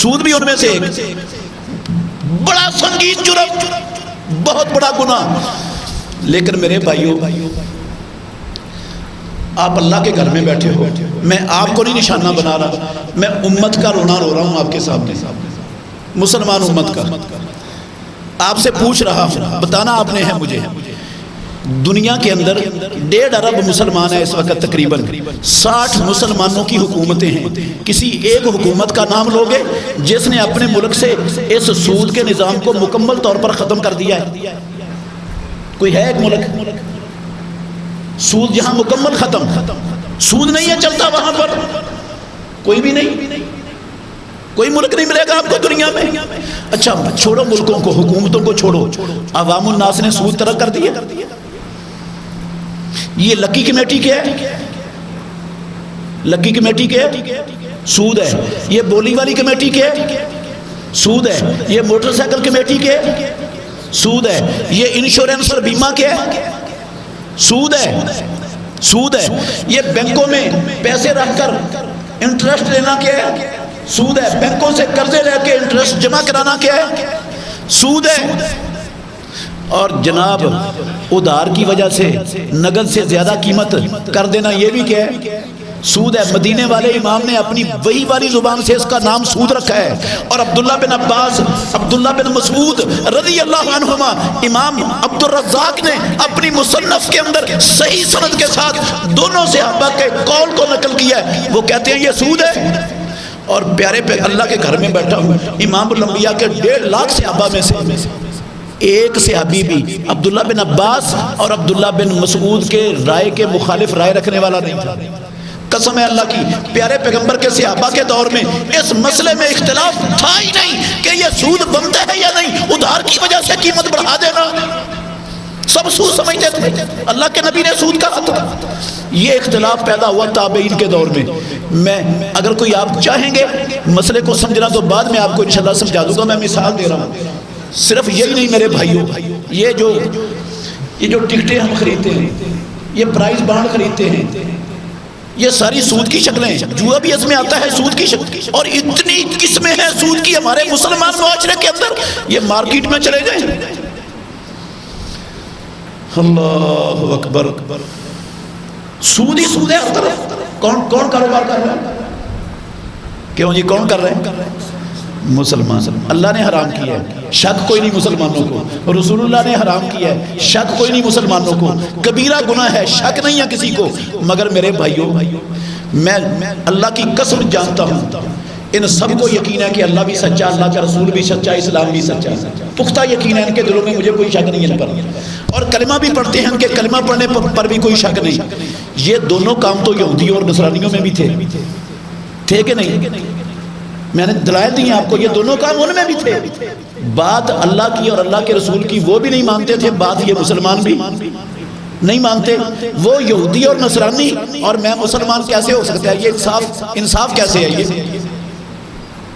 سود بھی ان میں سے ایک بڑا سنگین جرم، بہت بڑا گناہ۔ لیکن میرے بھائیوں، آپ اللہ کے گھر میں بیٹھے ہو، میں آپ کو نہیں نشانہ بنا رہا، میں امت کا رونا رو رہا ہوں آپ کے سامنے، مسلمان امت کا۔ آپ سے پوچھ رہا ہوں، بتانا آپ نے ہے مجھے، دنیا کے اندر 1.5 ارب مسلمان ہیں اس وقت، تقریباً 60 مسلمانوں کی حکومتیں ہیں، کسی ایک حکومت کا نام لوگے جس نے اپنے ملک سے اس سود کے نظام کو مکمل طور پر ختم کر دیا ہے؟ کوئی ہے ایک ملک سود جہاں مکمل ختم، سود نہیں ہے چلتا وہاں پر؟ کوئی بھی نہیں، کوئی ملک نہیں ملے گا آپ کو دنیا میں۔ اچھا چھوڑو ملکوں کو، حکومتوں کو چھوڑو، عوام الناس نے سود ترک کر دیا۔ یہ لکی کمیٹی کیا ہے؟ لکی کمیٹی کیا ہے؟ سود ہے۔ یہ بولی والی کمیٹی کیا ہے؟ سود ہے۔ یہ موٹر سائیکل کمیٹی کیا ہے؟ سود ہے۔ یہ انشورنس اور بیمہ کیا ہے؟ سود ہے۔ سود ہے۔ یہ بینکوں میں پیسے رکھ کر انٹرسٹ لینا کیا ہے؟ سود ہے۔ بینکوں سے قرضے لے کے انٹرسٹ جمع کرانا کیا ہے؟ سود ہے۔ اور جناب ادھار کی وجہ سے نقد سے زیادہ قیمت کر دینا، یہ بھی کیا ہے؟ سود ہے۔ مدینے والے امام نے اپنی وہی والی زبان سے اس کا نام سود رکھا ہے، اور عبداللہ بن عباس، عبداللہ بن مسعود رضی اللہ عنہما، امام عبد الرزاق نے اپنی مصنف کے اندر صحیح سند کے ساتھ دونوں صحابہ کے قول کو نقل کیا ہے، وہ کہتے ہیں یہ سود ہے۔ اور پیارے پہ اللہ کے گھر میں بیٹھا ہوں، امام الانبیاء کے 1.5 لاکھ صحابہ میں سے ایک صحابی بھی عبداللہ بن عباس اور عبداللہ بن مسعود کے رائے کے مخالف رائے رکھنے والا نہیں تھا۔ قسم ہے اللہ کی، پیارے پیغمبر کے صحابہ کے دور میں اس مسئلے میں اختلاف تھا ہی نہیں کہ یہ سود بنتا ہے یا نہیں، ادھار کی وجہ سے قیمت بڑھا دینا، سب سود سمجھتے تھے، اللہ کے نبی نے سود کہا تھا۔ یہ اختلاف پیدا ہوا تابعین کے دور میں اگر کوئی آپ چاہیں گے مسئلے کو سمجھنا تو بعد میں آپ کو انشاءاللہ سمجھا دوں گا، میں مثال دے رہا ہوں۔ صرف یہی نہیں میرے بھائیوں، یہ جو ٹکٹیں ہم خریدتے ہیں، یہ پرائز بانڈ خریدتے ہیں، یہ ساری سود کی شکلیں ہیں۔ جوا بھی اس میں آتا ہے سود کی شکل، اور اتنی قسمیں ہیں سود کی ہمارے مسلمان معاشرے کے اندر، یہ مارکیٹ میں چلے جائیں اللہ اکبر. سود ہی سود ہے ہر طرف. کون کاروبار کر رہا ہے؟ کیوں جی کون کر رہے ہیں؟ مسلمان. اللہ نے حرام کیا ہے، شک کوئی نہیں مسلمانوں کو. رسول اللہ نے حرام کیا ہے، شک کوئی نہیں مسلمانوں کو. کبیرہ گناہ ہے، شک نہیں ہے کسی کو. مگر میرے بھائیوں، میں اللہ کی قسم جانتا ہوں ان سب کو یقین ہے کہ اللہ بھی سچا، اللہ کا رسول بھی سچا، اسلام بھی سچا. پختہ یقین ہے ان کے دلوں میں، مجھے کوئی شک نہیں ہے ان پر. اور کلمہ بھی پڑھتے ہیں، ان کے کلمہ پڑھنے پر بھی کوئی شک نہیں. یہ دونوں کام تو یہودیوں اور نصرانیوں میں بھی تھے کہ نہیں؟ میں نے دلائل دی ہیں آپ کو، یہ دونوں کام ان میں بھی تھے. بات اللہ کی اور اللہ کے رسول کی وہ بھی نہیں مانتے تھے، بات یہ مسلمان بھی نہیں مانتے. وہ یہودی اور نصرانی اور میں مسلمان کیسے ہو سکتا ہے؟ یہ انصاف کیسے ہے؟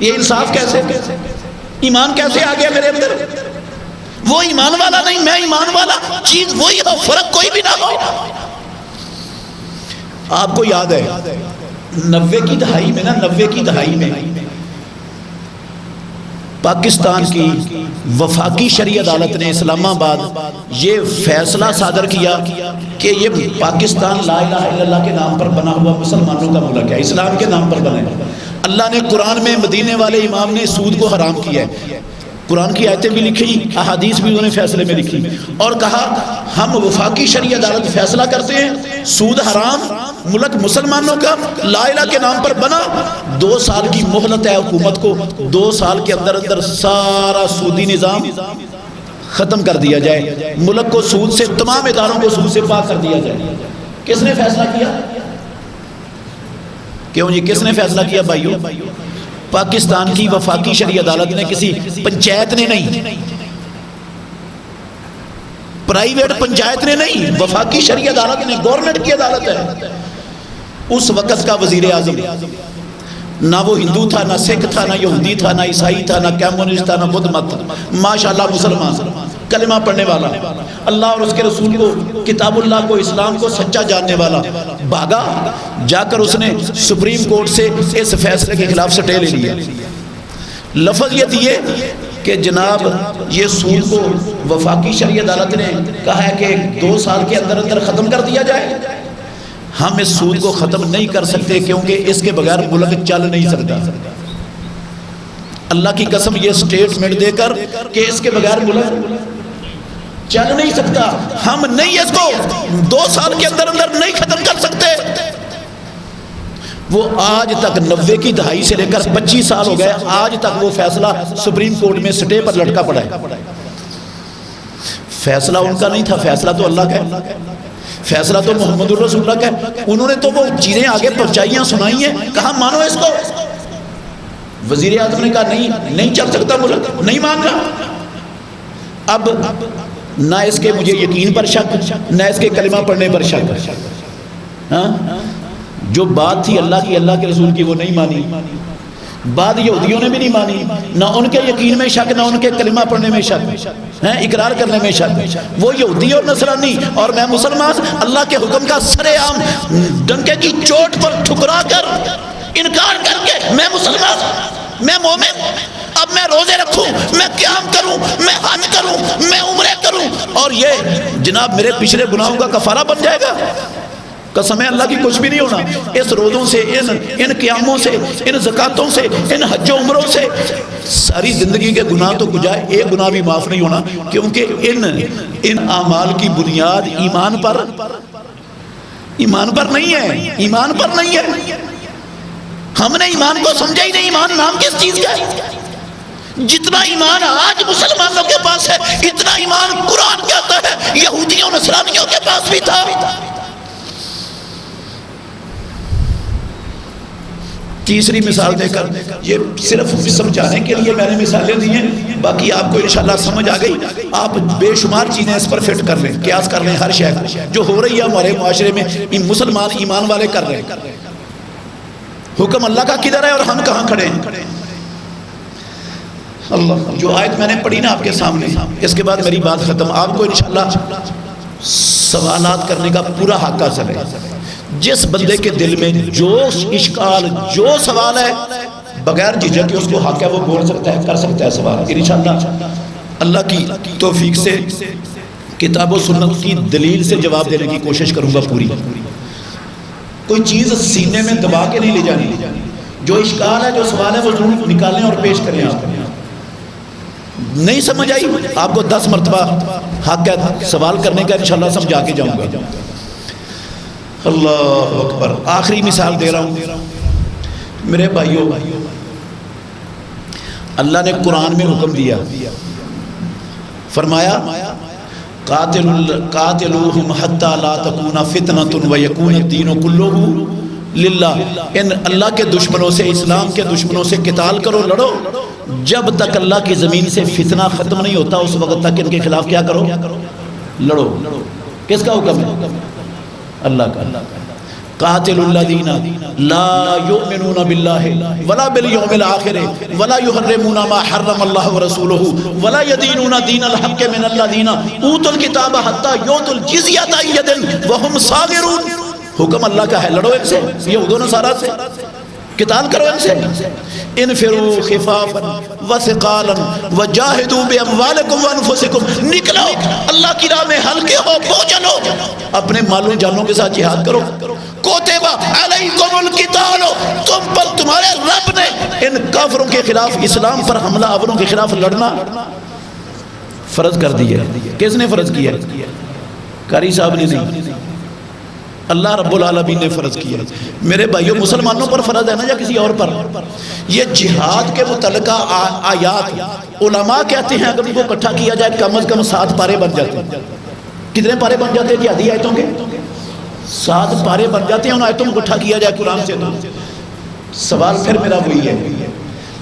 یہ انصاف کیسے؟ ایمان کیسے آ گیا میرے اندر؟ وہ ایمان والا نہیں، میں ایمان والا. چیز وہی ہو، فرق کوئی بھی نہ ہو. آپ کو یاد ہے 90 کی دہائی میں نا، 90 کی دہائی میں پاکستان کی وفاقی شرعی عدالت نے اسلام آباد یہ فیصلہ صادر کیا کہ یہ پاکستان لا الہ الا اللہ کے نام پر بنا ہوا مسلمانوں کا ملک ہے، اسلام کے نام پر بنا ہے. اللہ نے قرآن میں مدینے والے امام نے سود کو حرام کیا ہے. قرآن کی آیتیں بھی لکھی، احادیث بھی انہوں نے فیصلے میں لکھی اور کہا ہم وفاقی شرعی عدالت فیصلہ کرتے ہیں سود حرام، ملک مسلمانوں کا لا الہ کے نام پر بنا. 2 سال کی مہلت ہے حکومت کو، 2 سال کے اندر اندر سارا سودی نظام ختم کر دیا جائے، ملک کو سود سے، تمام اداروں کو سود سے پاک کر دیا جائے. کس نے فیصلہ کیا؟ کیوں جی کس نے فیصلہ کیا بھائیو؟ پاکستان کی وفاقی شرعی عدالت نے، کسی پنچایت نے نہیں، پرائیویٹ پنچایت نے نہیں، وفاقی شرعی عدالت نے، گورنمنٹ کی عدالت ہے. اس وقت کا وزیر اعظم نہ وہ ہندو تھا، نہ سکھ تھا، نہ یہودی تھا، نہ عیسائی تھا، نہ کمیونسٹ تھا، نہ بدھ مت تھا. ماشاءاللہ مسلمان، کلمہ پڑھنے والا، اللہ اور اس کے رسول کو، کتاب اللہ کو، اسلام کو سچا جاننے والا، بھاگا جا کر اس نے سپریم کورٹ سے اس فیصلے کے خلاف سٹے لے لیا. لفظ یہ دیے کہ جناب یہ سود کو وفاقی شرعی عدالت نے کہا ہے کہ 2 سال کے اندر اندر ختم کر دیا جائے. ہم اس سود کو ختم نہیں کر سکتے کیونکہ اس کے بغیر ملک چل نہیں سکتا. اللہ کی قسم یہ سٹیٹمنٹ دے کر کہ اس کے بغیر ملک چل نہیں سکتا، ہم نہیں اس کو 2 سال کے اندر اندر نہیں ختم کر سکتے. وہ آج تک 90 کی دہائی سے لے کر 25 سال ہو گئے، آج تک وہ فیصلہ سپریم کورٹ میں سٹے پر لٹکا پڑا ہے. فیصلہ ان کا نہیں تھا، فیصلہ تو اللہ کا ہے، فیصلہ تو محمد الرسول اللہ کا ہے. انہوں نے تو وہ چیزیں آگے پہنچائیاں، سنائی ہیں، کہا مانو اس کو. وزیر اعظم نے کہا نہیں چل سکتا ملک، نہیں مان رہا. اب نہ اس کے مجھے یقین پر شک، نہ اس کے کلمہ پڑھنے پر شک. ہاں جو بات تھی اللہ کی، اللہ کے رسول کی، وہ نہیں مانی. بعد یہودیوں نے بھی نہیں مانی، نہ ان کے یقین میں شک، نہ ان کے کلمہ پڑھنے میں شک، اقرار کرنے میں شک. وہ یہودی اور نصرانی اور میں مسلمان، اللہ کے حکم کا سرے عام ڈنکے کی چوٹ پر ٹھکرا کر انکار کر کے میں مسلمان، میں مومن، اب میں روزے رکھوں، میں قیام کروں، میں حج کروں، میں عمرے کروں، اور یہ جناب میرے پچھلے گناہوں کا کفارہ بن جائے گا. قسم ہے اللہ کی کچھ بھی نہیں ہونا. اس روزوں سے، ان قیاموں سے، ان زکاتوں سے، ان حج و عمروں سے ساری زندگی کے گناہ تو گجائے، ایک گناہ بھی معاف نہیں ہونا، کیونکہ ان اعمال کی بنیاد ایمان پر نہیں ہے، ایمان پر نہیں ہے. ہم نے ایمان کو سمجھا ہی نہیں. ایمان نام کس چیز کا ہے؟ جتنا ایمان آج مسلمانوں کے پاس ہے اتنا ایمان قرآن کہتا ہے یہودیوں نصرانیوں کے پاس بھی تھا. تیسری مثال دے کر، یہ صرف سمجھانے کے لیے میں نے مثالیں دی ہیں، باقی آپ کو انشاءاللہ سمجھ آ گئی. آپ بے شمار چیزیں اس پر فٹ کر لیں، قیاس کر لیں. ہر شے جو ہو رہی ہے ہمارے معاشرے میں مسلمان ایمان والے کر رہے ہیں. حکم اللہ کا کدھر ہے اور ہم کہاں کھڑے ہیں؟ اللہ جو آیت میں نے پڑھی نا آپ کے سامنے، اس کے بعد میری بات ختم. آپ کو انشاءاللہ سوالات کرنے کا پورا حق حاصل ہے. جس بندے کے دل میں جو اشکال، جو سوال ہے، بغیر جھجک کے اس کو حق ہے وہ بول سکتا ہے، کر سکتا ہے سوال. انشاءاللہ اللہ کی توفیق سے کتاب و سنت کی دلیل سے جواب دینے کی کوشش کروں گا پوری. کوئی چیز سینے میں دبا کے نہیں لے جانی. جو اشکال ہے جو سوال ہے وہ ضرور نکالیں اور پیش کریں. آپ نہیں سمجھ آئی آپ کو 10 مرتبہ حق ہے سوال کرنے کا، انشاءاللہ سمجھا کے جاؤں گا. اللہ اکبر. آخری مثال دے رہا ہوں میرے بھائیوں. اللہ نے قرآن میں حکم دیا، فرمایا قاتلوہم حتی لا تکون فتنۃ ویکون الدین کلہ للہ. ان اللہ کے دشمنوں سے، اسلام کے دشمنوں سے قتال کرو، لڑو، جب تک اللہ کی زمین سے فتنہ ختم نہیں ہوتا اس وقت تک ان کے خلاف کیا کرو؟ لڑو. کس کا حکم ہے؟ اللہ کا. قاتل الذین لا یؤمنون باللہ ولا بالیوم الآخر ولا یحرمون ما حرم اللہ ورسولہ ولا یدینون دین الحق من الذین اوتوا الکتاب حتی یؤتوا الجزیۃ عن ید وہم صاغرون. حکم اللہ کا ہے، لڑو ان سے، یہود و نصارہ سے، قتال کرو ان سے. انفروا خفافا وثقالا وجاہدوا باموالکم وانفسکم. نکلو اللہ کی راہ میں، ہلکے ہو، بوجھل ہو، اپنے مالوں جانوں کے ساتھ جہاد کرو. کوتبہ علیکم القتال، تم پر تمہارے رب نے ان کافروں کے خلاف، اسلام پر حملہ آوروں کے خلاف لڑنا فرض کر دیا. کس نے فرض کیا؟ قاری صاحب نے نہیں، اللہ رب العالمین نے فرض کیا. میرے بھائیوں مسلمانوں پر فرض ہے نا یا کسی اور پر؟ یہ جہاد کے متعلقہ آیات علماء کہتے ہیں اگر ان کو اکٹھا کیا جائے کم از کم 7 پارے بن جاتے ہیں. کتنے پارے بن جاتے ہیں جہادی آیتوں کے؟ 7 پارے بن جاتے ہیں ان آیتوں کو اکٹھا کیا جائے قرآن سے. تو سوال پھر میرا وہی ہے،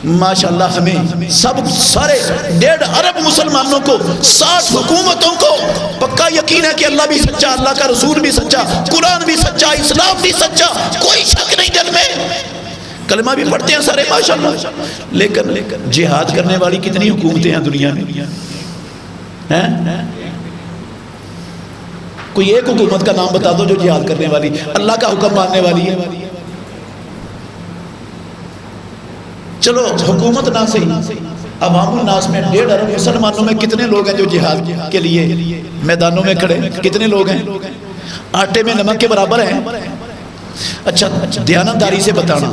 ماشاءاللہ ہمیں سب سارے 1.5 ارب مسلمانوں کو، 60 حکومتوں کو پکا یقین ہے کہ اللہ بھی سچا، اللہ کا رسول بھی سچا، قرآن بھی سچا، اسلام بھی سچا، کوئی شک نہیں دل میں. کلمہ بھی پڑھتے ہیں سارے ماشاءاللہ، لیکن جہاد کرنے والی کتنی حکومتیں ہیں دنیا میں؟ ہیں؟ کوئی ایک حکومت کا نام بتا دو جو جہاد کرنے والی، اللہ کا حکم ماننے والی ہے. چلو حکومت نہ صحیح، عوام الناس میں 1.5 ارب مسلمانوں میں کتنے لوگ ہیں جو جہاد کے لیے میدانوں میں کھڑے؟ کتنے لوگ ہیں؟ آٹے میں نمک کے برابر ہیں. اچھا دیانتداری سے بتانا،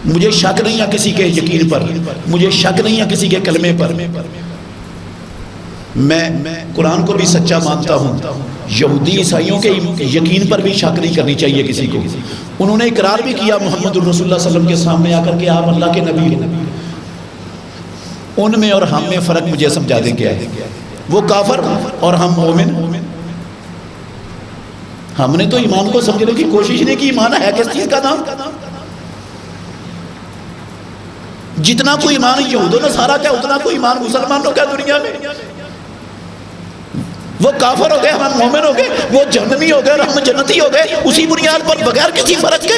مجھے شک نہیں ہے کسی کے یقین پر، مجھے شک نہیں ہے کسی کے کلمے پر. میں قرآن کو بھی سچا مانتا ہوں، یہودی عیسائیوں کے یقین پر بھی شک نہیں کرنی چاہیے کسی کو. انہوں نے اقرار بھی کیا محمد الرسول اللہ صلی اللہ علیہ وسلم کے سامنے آ کر کہ آپ اللہ کے نبی ہو. ان میں اور ہم میں فرق مجھے سمجھا دیں کیا ہے؟ وہ کافر اور ہم مومن. ہم نے تو ایمان کو سمجھنے کی کوشش نہیں کی. ایمان ہے کس چیز کا نام؟ جتنا کوئی ایمان یہود و نصارہ کا اتنا کوئی ایمان مسلمانوں کا دنیا میں. وہ کافر ہو گئے، ہم مومن ہو گئے، وہ جہنمی ہو گئے اور ہم جنتی ہو گئے اسی بنیاد پر بغیر کسی فرق کے.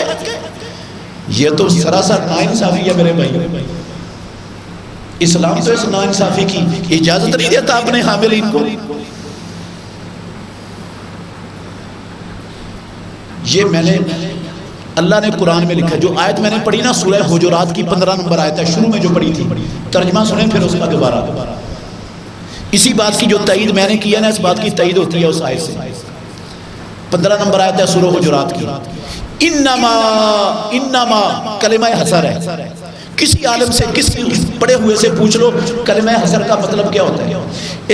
یہ تو سراسر ناانصافی ہے میرے بھائی. اسلام تو اس ناانصافی کی اجازت نہیں دیتا اپنے حاملین کو. یہ میں نے اللہ نے قرآن میں لکھا، جو آیت میں نے پڑھی نا سورہ حجرات کی 15 نمبر آیت ہے، شروع میں جو پڑھی تھی، ترجمہ سنیں پھر اس کا دوبارہ. اسی بات کی جو تائید میں نے کیا نا، اس بات کی تائید ہوتی ہے اس آیت سے. 15 نمبر آیت ہے سورہ حجرات کی. انما کلمہ حصر ہے. کسی عالم سے، کسی پڑھے ہوئے سے پوچھ لو کلمہ حصر کا مطلب کیا ہوتا ہے.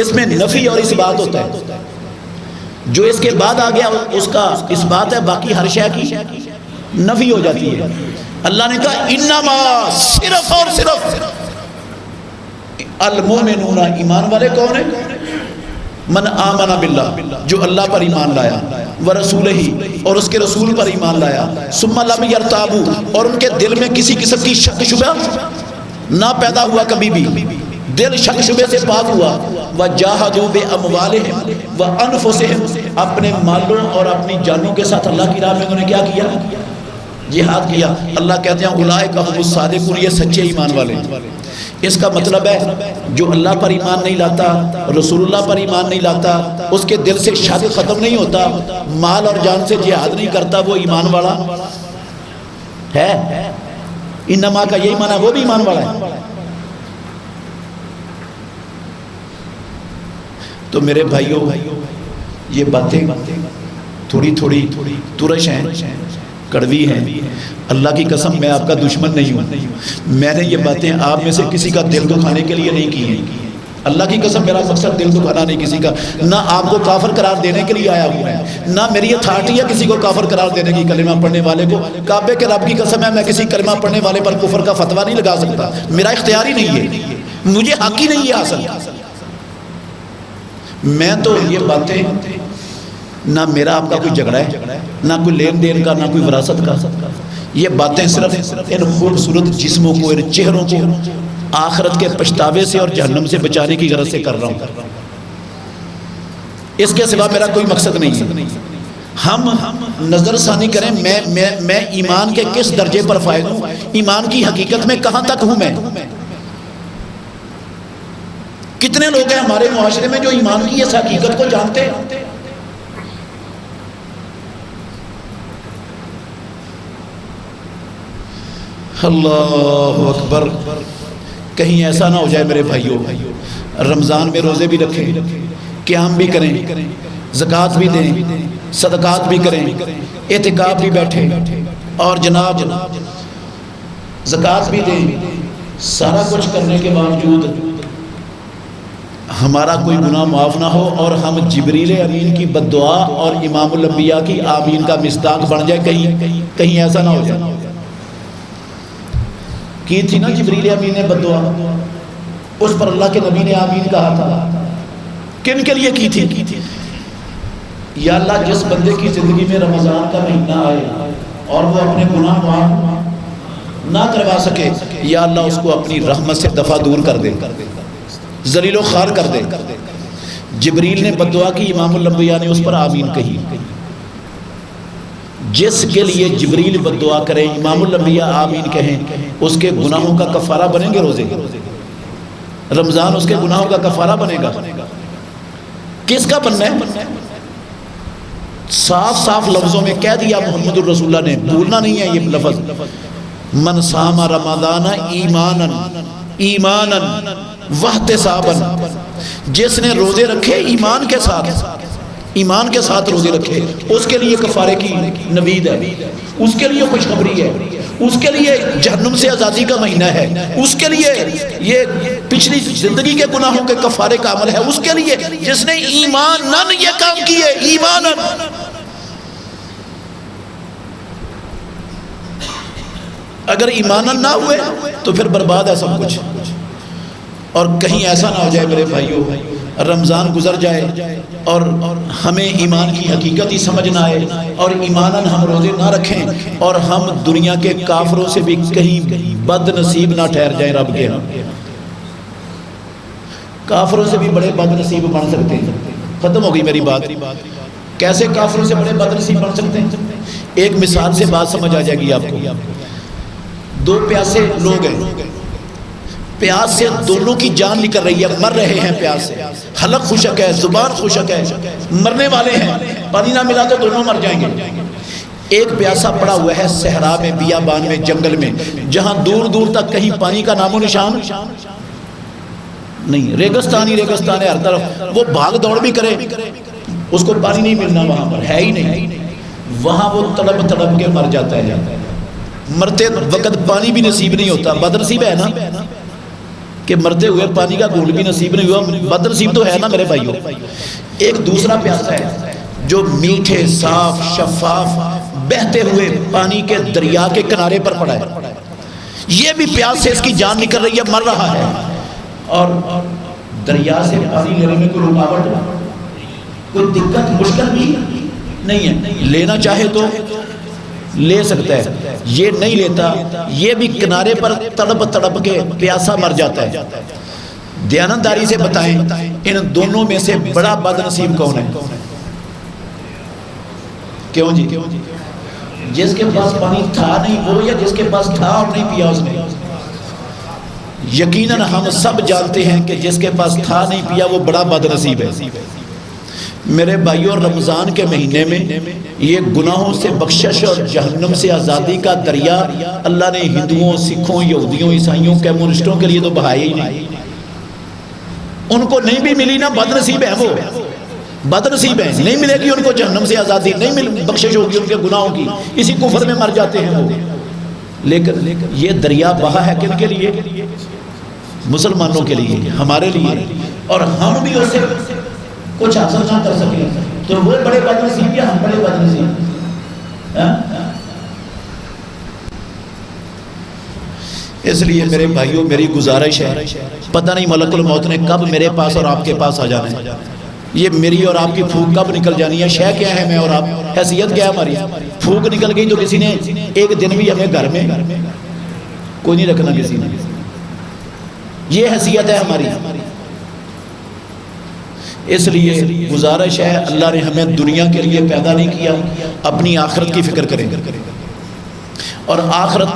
اس میں نفی اور اس بات ہوتا ہے. جو اس کے بعد آ گیا اس کا اس بات ہے، باقی ہر شے کی نفی ہو جاتی ہے. اللہ نے کہا انما، صرف اور صرف المومنون، ایمان والے کون ہیں؟ من آمن باللہ، جو اللہ پر ایمان لایا، ورسولہ، اور اس کے رسول پر ایمان لایا، ثم لم یرتابوا، اور ان کے دل میں کسی قسم کی شک شبہ نہ پیدا ہوا، کبھی بھی دل شک شبہ سے پاک ہوا. وجاہدوا باموالہم وانفسہم، اپنے مالوں اور اپنی جانوں کے ساتھ اللہ کی راہ میں انہوں نے کیا کیا؟ جہاد کیا. اللہ کہتے ہیں اولئک هم الصادقون، یہ سچے ایمان والے. اس کا مطلب ہے جو اللہ پر ایمان نہیں لاتا، رسول اللہ پر ایمان نہیں لاتا، اس کے دل سے شک ختم نہیں ہوتا، مال اور جان سے جہاد نہیں کرتا، وہ ایمان والا ہے. انما کا یہی معنی ہے، وہ بھی ایمان والا ہے. تو میرے بھائیوں یہ باتیں تھوڑی تھوڑی ترش ہیں، کڑوی ہیں، اللہ کی قسم میں آپ کا دشمن نہیں ہوں، میں نے یہ باتیں آپ میں سے کسی کا دل دکھانے کے لیے نہیں کی ہیں، اللہ کی قسم میرا مقصد دل دکھانا نہیں کسی کا، نہ آپ کو کافر قرار دینے کے لیے آیا ہوں میں، نہ میری اتھارٹی ہے کسی کو کافر قرار دینے کی، کلمہ پڑھنے والے کو، کعبے کے رب کی قسم ہے میں کسی کلمہ پڑھنے والے پر کفر کا فتویٰ نہیں لگا سکتا، میرا اختیار ہی نہیں ہے، مجھے حق ہی نہیں ہے حاصل۔ میں تو یہ باتیں نہ میرا آپ کا کوئی جھگڑا ہے، نہ کوئی لین دین کا، نہ کوئی وراثت کا، یہ باتیں صرف ان خوبصورت جسموں کو، ان چہروں کو آخرت کے پچھتاوے سے اور جہنم سے بچانے کی غرض سے کر رہا ہوں، اس کے سوا میرا کوئی مقصد نہیں ہے۔ ہم نظر ثانی کریں میں ایمان کے کس درجے پر فائز ہوں، ایمان کی حقیقت میں کہاں تک ہوں میں، کتنے لوگ ہیں ہمارے معاشرے میں جو ایمان کی اس حقیقت کو جانتے ہیں؟ اللہ اکبر، کہیں ایسا نہ ہو جائے میرے بھائیوں، رمضان میں روزے بھی رکھیں، قیام بھی کریں، زکوٰۃ بھی دیں، صدقات بھی کریں، اعتکاف بھی بیٹھیں، اور جناب زکوٰۃ بھی دیں، سارا کچھ کرنے کے باوجود ہمارا کوئی گناہ معاف نہ ہو اور ہم جبریل امین کی بد دعا اور امام الانبیاء کی آمین کا مصداق بن جائے، کہیں ایسا نہ ہو جائے۔ کی تھی نا جبریل امین نے بد دعا، اس پر اللہ کے نبی نے آمین کہا تھا، کن کے لیے کی تھی؟ یا اللہ جس بندے کی زندگی میں رمضان کا مہینہ آئے اور وہ اپنے گناہ معاف نہ کروا سکے، یا اللہ اس کو اپنی رحمت سے دفع دور کر دے، ذلیل و خوار کر دے۔ جبریل نے بد دعا کی، امام الانبیاء نے اس پر آمین کہی۔ جس کے لیے جبریل بد دعا کرے، امام الانبیاء آمین کہیں، اس کے گناہوں کا کفارہ بنیں گے روزے، رمضان اس کے گناہوں کا کفارہ بنے گا۔ کس کا بننا ہے؟ صاف صاف لفظوں میں کہہ دیا محمد الرسول اللہ نے، بھولنا نہیں ہے یہ لفظ، من صام رمضان ایمانا واحتسابا، جس نے روزے رکھے ایمان کے ساتھ روزے رکھے، اس کے لیے کفارے کی نوید ہے، اس کے لیے خوشخبری ہے، اس کے لیے جہنم سے آزادی کا مہینہ ہے، اس کے لیے یہ پچھلی زندگی کے گناہوں کے کفارے کا عمل ہے، اس کے لیے جس نے ایماناً یہ کام کیے، ایماناً۔ اگر ایماناً نہ ہوئے تو پھر برباد ہے سب کچھ۔ اور کہیں ایسا نہ ہو جائے میرے بھائیوں، رمضان گزر جائے اور ہمیں ایمان کی حقیقت ہی سمجھ نہ آئے اور ایماناً ہم روزے نہ رکھیں اور ہم دنیا کے کافروں سے بھی کہیں بد نصیب نہ ٹھہر جائیں رب کے ہاں۔ کافروں سے بھی بڑے بد نصیب بن سکتے ہیں۔ ختم ہو گئی میری بات، کیسے کافروں سے بڑے بد نصیب بن سکتے ہیں؟ ایک مثال سے بات سمجھ آ جائے گی آپ کو۔ دو پیاسے لوگ ہیں، پیاس سے دونوں کی جان نکل رہی ہے، مر رہے ہیں پیاس سے، حلق خشک ہے، زبان خشک ہے، مرنے والے ہیں، پانی نہ ملا تو دونوں مر جائیں گے۔ ایک پیاسا پڑا ہوا ہے صحرا میں، بیابان میں، جنگل میں، جہاں دور دور تک کہیں پانی کا نام و نشان نہیں، ریگستان ہی ریگستان ہے ہر طرف، وہ بھاگ دوڑ بھی کرے اس کو پانی نہیں ملنا، وہاں پر ہے ہی نہیں، وہاں وہ تڑپ تڑپ کے مر جاتا ہے۔ مرتے وقت پانی بھی نصیب نہیں ہوتا، بد نصیب ہے نا کہ مرتے ہوئے پانی کا گھونٹ بھی نصیب نہیں ہوا، بد نصیب تو ہے نا میرے بھائیوں۔ ایک دوسرا پیاسا ہے جو میٹھے صاف شفاف بہتے ہوئے پانی کے دریا کے کنارے پر پڑا ہے، یہ بھی پیاس سے اس کی جان نکل رہی ہے، مر رہا ہے، اور دریا سے پانی لینے میں کوئی رکاوٹ، کوئی دقت مشکل بھی نہیں ہے، لینا چاہے تو لے سکتا ہے، یہ نہیں لیتا، یہ بھی کنارے پر تڑپ تڑپ کے پیاسا مر جاتا ہے۔ دیانتداری سے بتائیں ان دونوں میں سے بڑا بد نصیب کون ہے؟ کیوں جی؟ جس کے پاس پانی تھا نہیں وہ، یا جس کے پاس تھا اور نہیں پیا اس نے؟ یقیناً ہم سب جانتے ہیں کہ جس کے پاس تھا نہیں پیا وہ بڑا بد نصیب ہے۔ میرے بھائیوں، رمضان کے مہینے میں یہ گناہوں سے بخشش اور جہنم سے آزادی کا دریا اللہ نے ہندوؤں، سکھوں، یہودیوں، عیسائیوں، کمیونسٹوں کے لیے تو بہایا ہی نہیں، ان کو نہیں بھی ملی نا بد نصیب ہے وہ، بد نصیب ہے، نہیں ملے گی ان کو جہنم سے آزادی، نہیں بخشش ہوگی ان کے گناہوں کی، اسی کفر میں مر جاتے ہیں وہ۔ لیکن یہ دریا بہا ہے کن کے لیے؟ مسلمانوں کے لیے، ہمارے لیے، اور ہم بھی اس سے کچھ حاصل نہ کر سکیں تو وہ بڑے بد نصیب یا ہم بڑے بد نصیب؟ اس لیے میرے بھائیوں میری گزارش ہے، پتہ نہیں ملک الموت نے کب میرے پاس اور آپ کے پاس آ جانا ہے، یہ میری اور آپ کی پھوک کب نکل جانی ہے، شے کیا ہے میں اور آپ، حیثیت کیا ہے ہماری؟ پھوک نکل گئی تو کسی نے ایک دن بھی ہمیں گھر میں کوئی نہیں رکھنا کسی نے، یہ حیثیت ہے ہماری۔ اس لیے گزارش ہے، اللہ نے ہمیں دنیا کے لیے پیدا نہیں کیا، اپنی آخرت کی فکر کریں، اور آخرت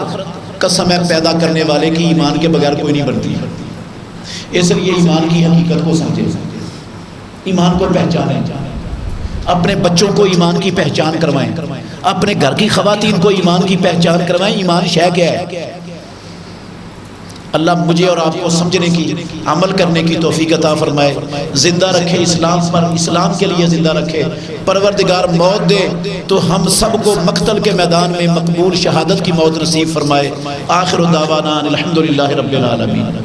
قسم ہے پیدا کرنے والے کی ایمان کے بغیر کوئی نہیں بنتی، اس لیے ایمان کی حقیقت کو سمجھیں، ایمان کو پہچانیں، اپنے بچوں کو ایمان کی پہچان کروائیں، اپنے گھر کی خواتین کو ایمان کی پہچان کروائیں، ایمان شے کیا ہے۔ اللہ مجھے اور آپ کو سمجھنے کی، عمل کرنے کی توفیق عطا فرمائے، زندہ رکھے اسلام پر، اسلام کے لیے زندہ رکھے، پروردگار موت دے تو ہم سب کو مقتل کے میدان میں مقبول شہادت کی موت نصیب فرمائے۔ آخر دعوانا الحمدللہ رب العالمین۔